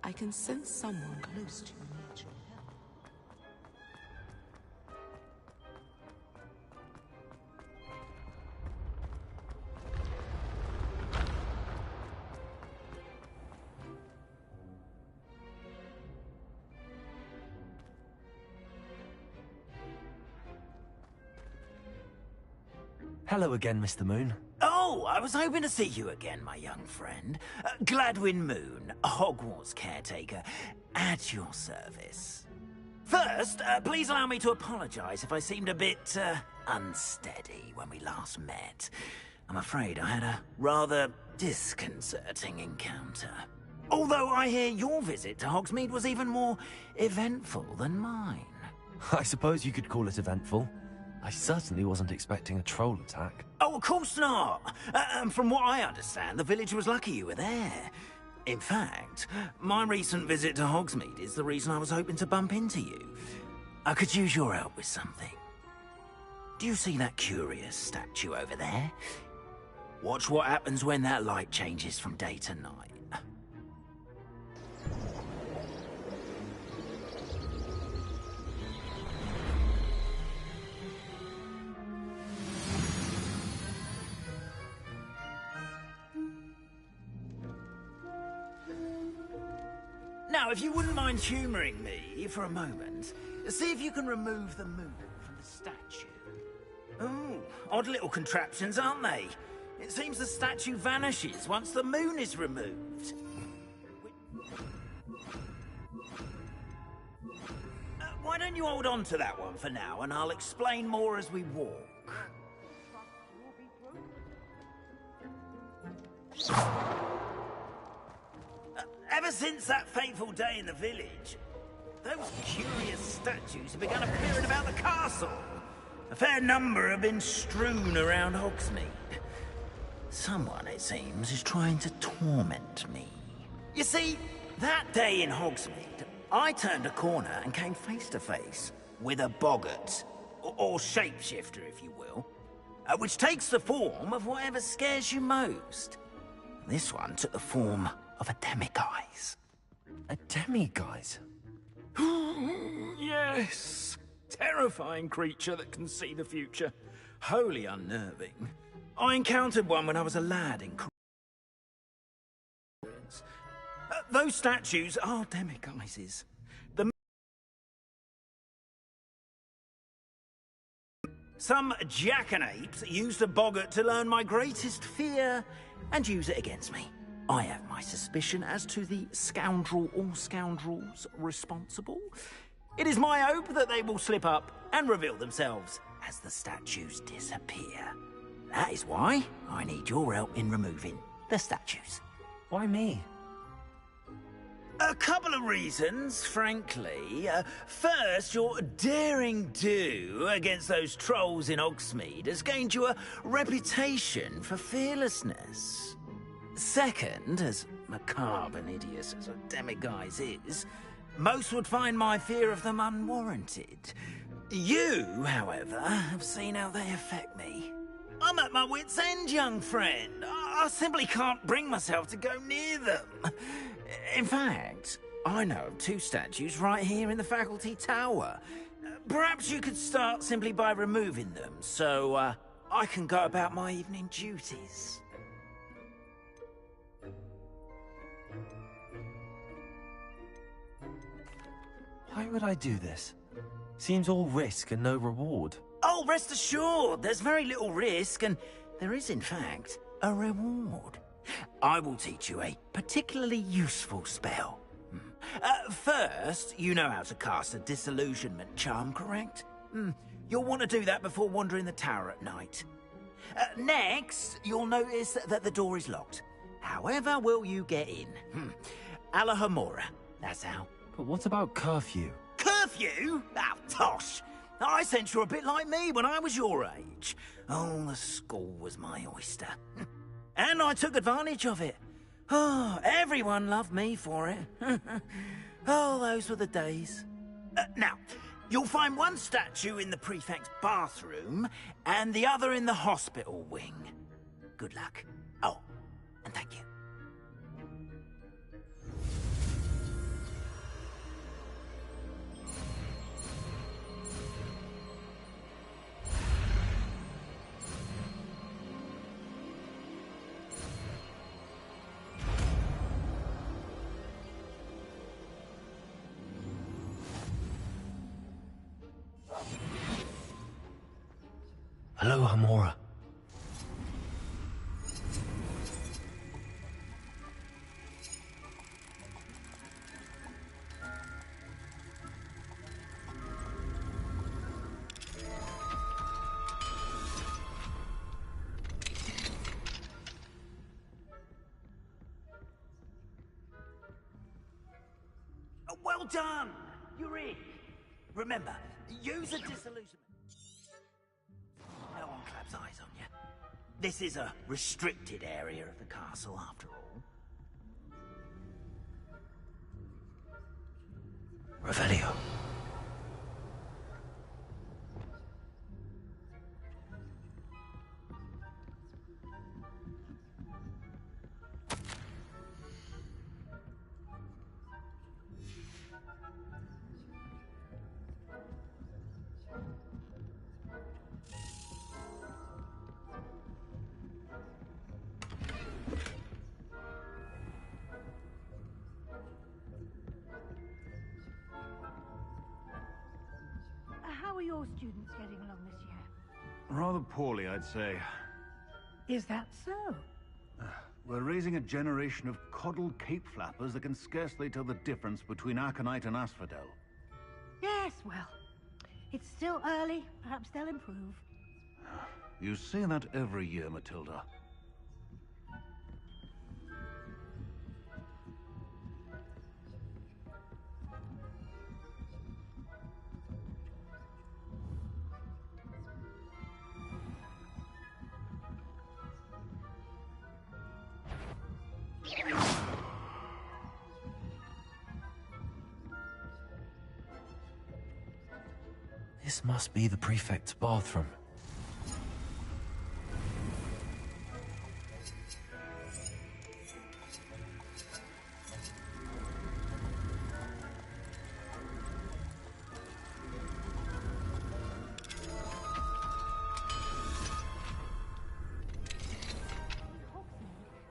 I can sense someone close to you needs your help. Hello again, Mr. Moon. Oh, I was hoping to see you again, my young friend. Gladwin Moon, Hogwarts caretaker, at your service. First, please allow me to apologize if I seemed a bit, unsteady when we last met. I'm afraid I had a rather disconcerting encounter. Although I hear your visit to Hogsmeade was even more eventful than mine. I suppose you could call it eventful. I certainly wasn't expecting a troll attack. Oh, of course not. From what I understand, the village was lucky you were there. In fact, my recent visit to Hogsmeade is the reason I was hoping to bump into you. I could use your help with something. Do you see that curious statue over there? Watch what happens when that light changes from day to night. Now, if you wouldn't mind humouring me for a moment, see if you can remove the moon from the statue. Oh, odd little contraptions, aren't they? It seems the statue vanishes once the moon is removed. Why don't you hold on to that one for now, and I'll explain more as we walk. Ever since that fateful day in the village, those curious statues have begun appearing about the castle. A fair number have been strewn around Hogsmeade. Someone, it seems, is trying to torment me. You see, that day in Hogsmeade, I turned a corner and came face to face with a boggart, or shapeshifter, if you will, which takes the form of whatever scares you most. This one took the form of a demiguise. A demiguise? Yes. Terrifying creature that can see the future. Wholly unnerving. I encountered one when I was a lad in... Those statues are demiguises. Some jackanapes used a boggart to learn my greatest fear and use it against me. I have my suspicion as to the scoundrel or scoundrels responsible. It is my hope that they will slip up and reveal themselves as the statues disappear. That is why I need your help in removing the statues. Why me? A couple of reasons, frankly. First, your daring do against those trolls in Hogsmeade has gained you a reputation for fearlessness. Second, as macabre and hideous as a demiguise is, most would find my fear of them unwarranted. You, however, have seen how they affect me. I'm at my wit's end, young friend. I simply can't bring myself to go near them. In fact, I know of two statues right here in the faculty tower. Perhaps you could start simply by removing them, so I can go about my evening duties. Why would I do this? Seems all risk and no reward. Oh, rest assured, there's very little risk, and there is, in fact, a reward. I will teach you a particularly useful spell. First, you know how to cast a disillusionment charm, correct? You'll want to do that before wandering the tower at night. Next, you'll notice that the door is locked. However will you get in? Alahamora, that's how. But what about curfew? Curfew? Oh, tosh! I sense you're a bit like me when I was your age. Oh, the school was my oyster. And I took advantage of it. Oh, everyone loved me for it. Oh, those were the days. Now, you'll find one statue in the prefect's bathroom and the other in the hospital wing. Good luck. Oh, and thank you. Hello, Hamora. Well done! You're in. Remember, use a disillusionment. No one claps eyes on you. This is a restricted area of the castle, after all. Revelio. How are your students getting along this year? Rather poorly, I'd say. Is that so? We're raising a generation of coddled cape flappers that can scarcely tell the difference between aconite and asphodel. Yes, well, it's still early. Perhaps they'll improve. You say that every year, Matilda. This must be the prefect's bathroom.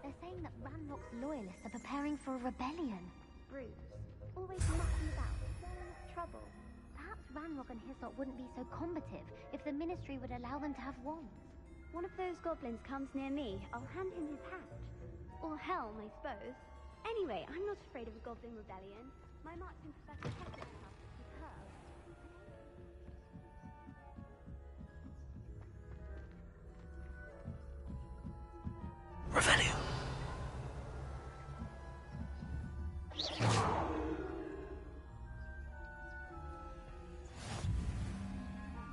They're saying that Ranrock's loyalists are preparing for a rebellion. Bruce, always mucking about, stirring up trouble. Perhaps Ranrock and Hyssop wouldn't be so combative if the Ministry would allow them to have wands. One of those goblins comes near me, I'll hand him his hat. Or helm, I suppose. Anyway, I'm not afraid of a goblin rebellion. My marksman Professor Hector's house is superb. Revelio.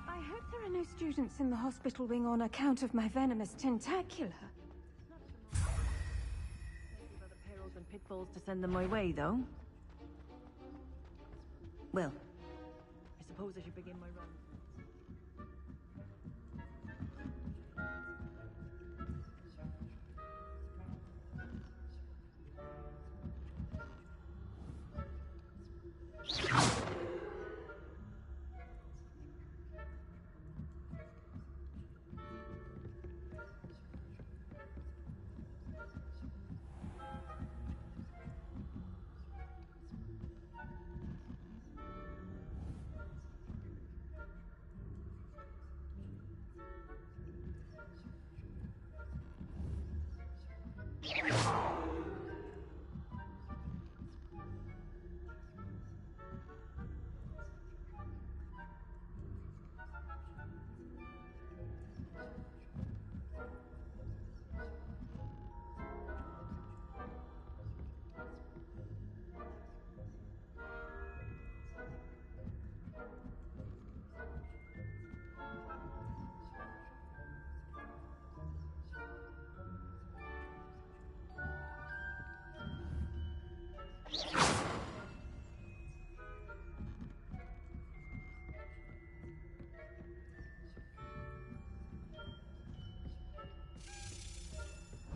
I hope there are no students in the hospital wing on account of my venomous tentacular. Plenty of other perils and pitfalls to send them my way, though. Well, I suppose I should begin my run.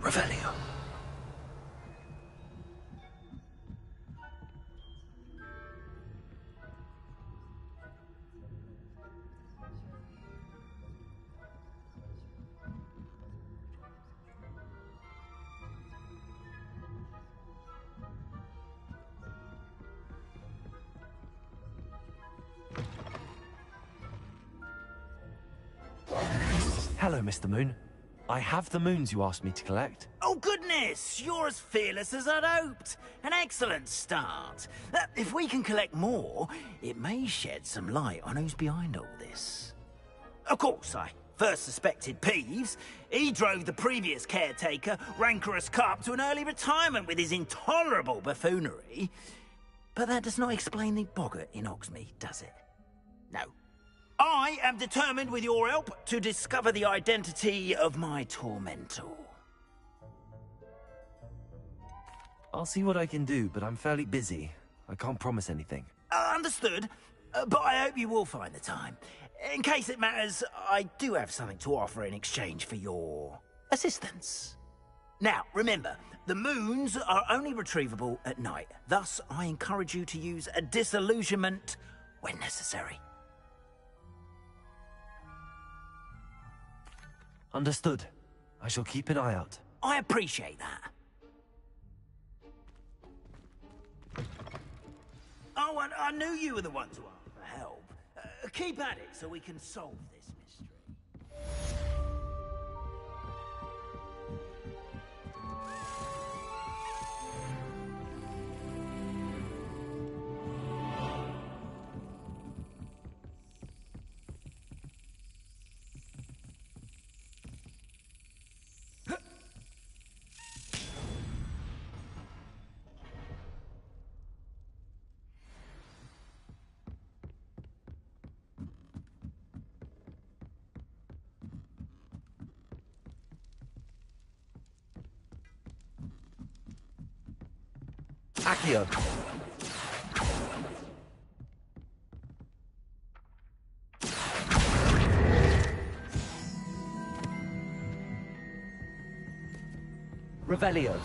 Revelio. Hello, Mr. Moon. I have the moons you asked me to collect. Oh, goodness! You're as fearless as I'd hoped. An excellent start. If we can collect more, it may shed some light on who's behind all this. Of course, I first suspected Peeves. He drove the previous caretaker, Rancorous Carp, to an early retirement with his intolerable buffoonery. But that does not explain the boggart in Hogsmeade, does it? No. I am determined, with your help, to discover the identity of my tormentor. I'll see what I can do, but I'm fairly busy. I can't promise anything. Understood. But I hope you will find the time. In case it matters, I do have something to offer in exchange for your assistance. Now, remember, the moons are only retrievable at night. Thus, I encourage you to use a disillusionment when necessary. Understood. I shall keep an eye out. I appreciate that. Oh, and I knew you were the one to ask for help. Keep at it so we can solve this mystery. Accio. Revelio.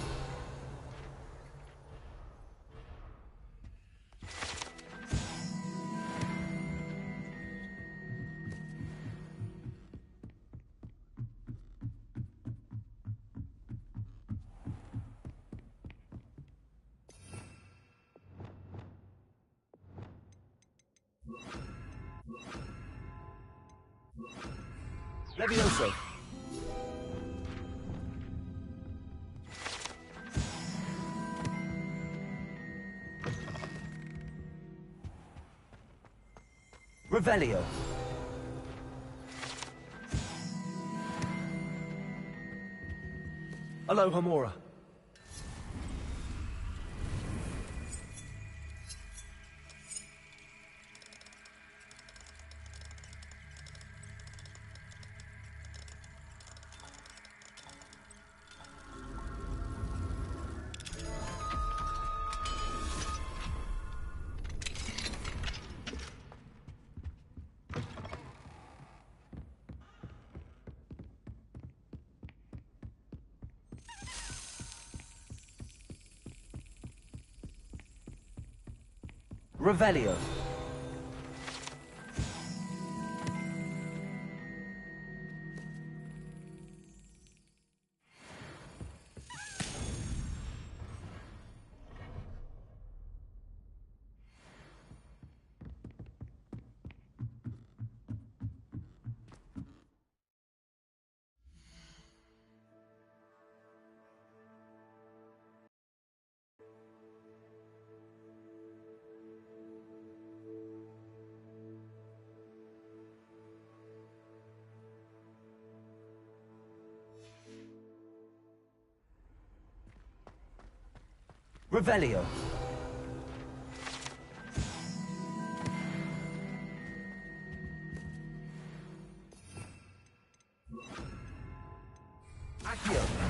Levioso. Revelio. Alohomora. Revelio. Revelio. Accio.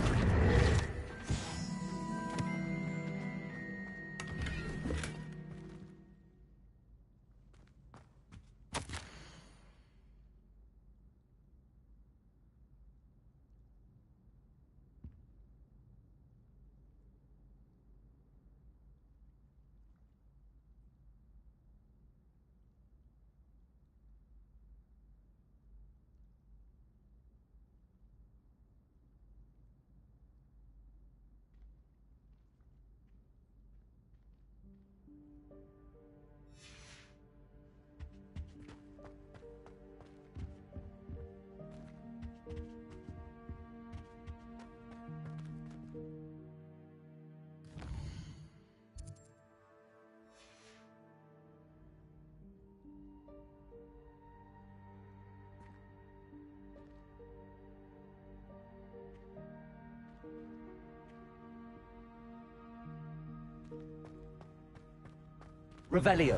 Revelio.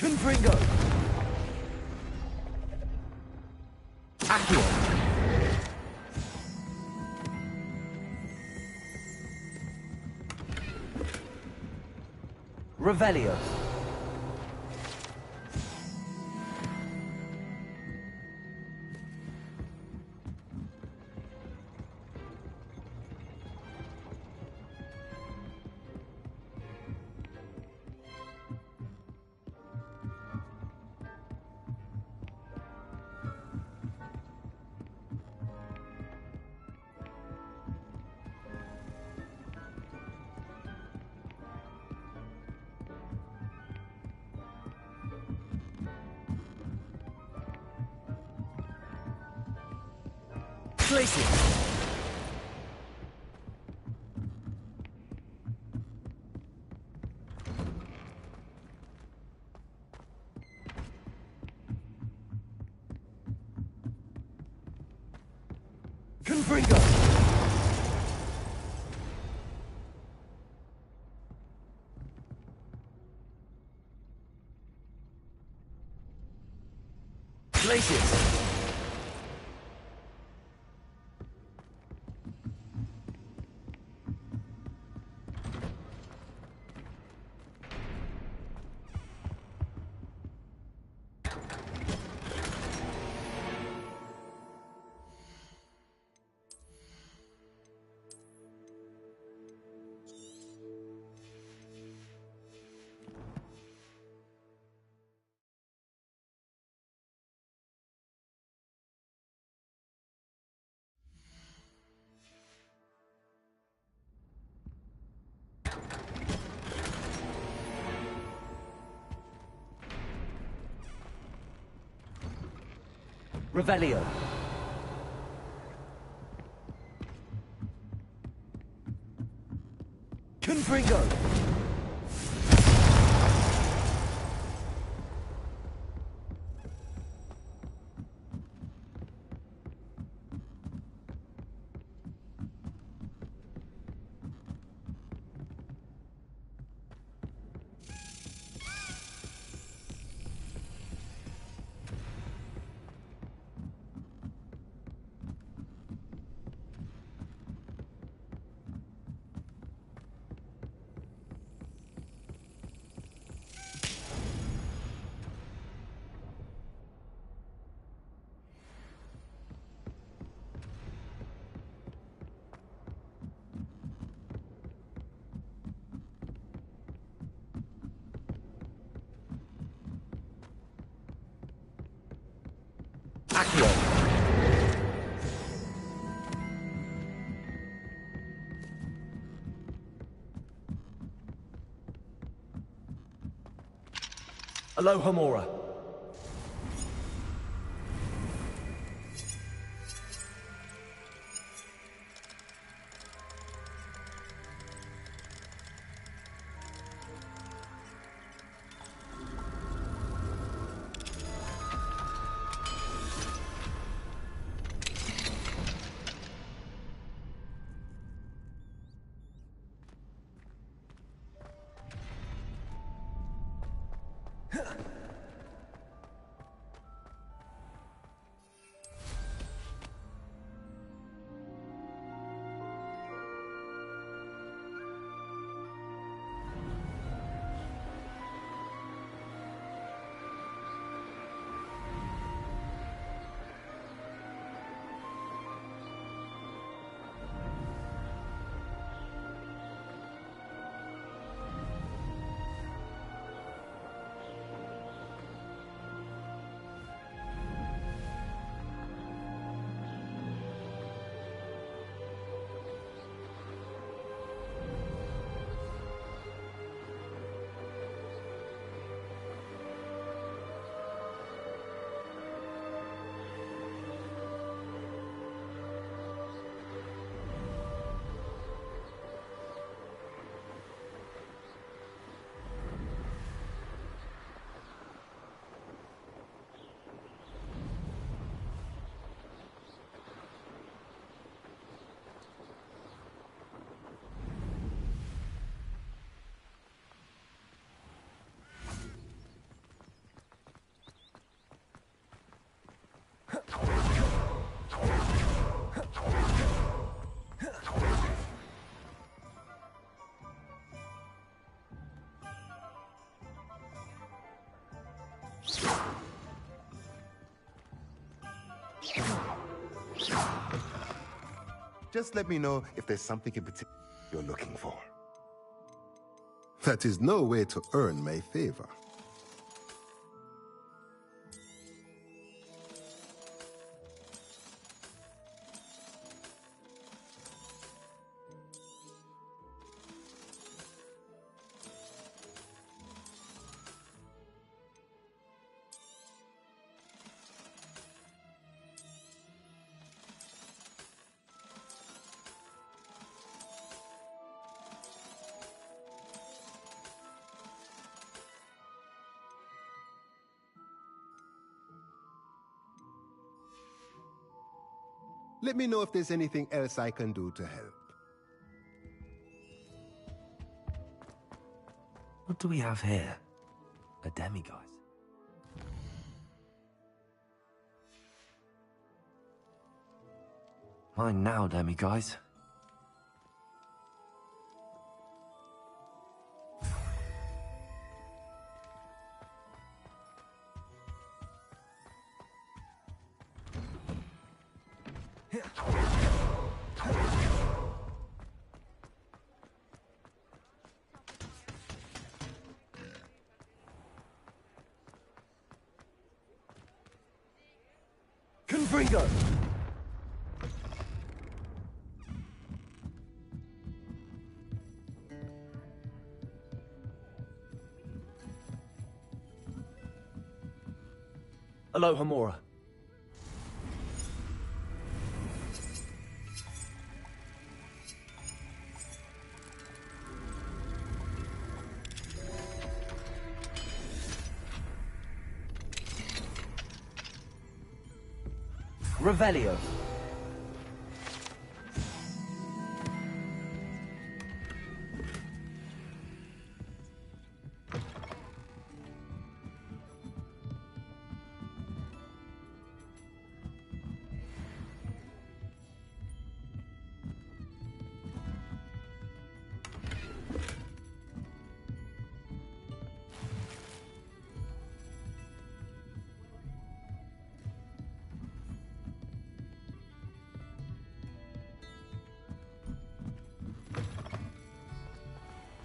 Confringo! Accio! Revelio! Glacier! Confringo! Glacier! Revelio. Confringo. Accio. Alohomora. Just let me know if there's something in particular you're looking for. That is no way to earn my favor. Let me know if there's anything else I can do to help. What do we have here? A demiguise. Mine now, demiguise. Confringo! Aloha Mora. Revelio.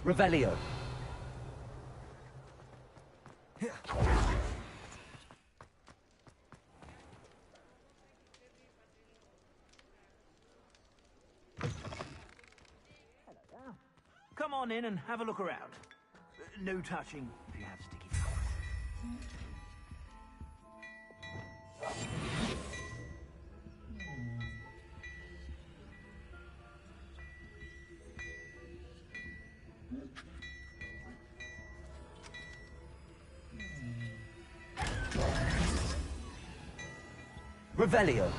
Revelio. Come on in and have a look around. No touching if you have sticky fingers. Revelio.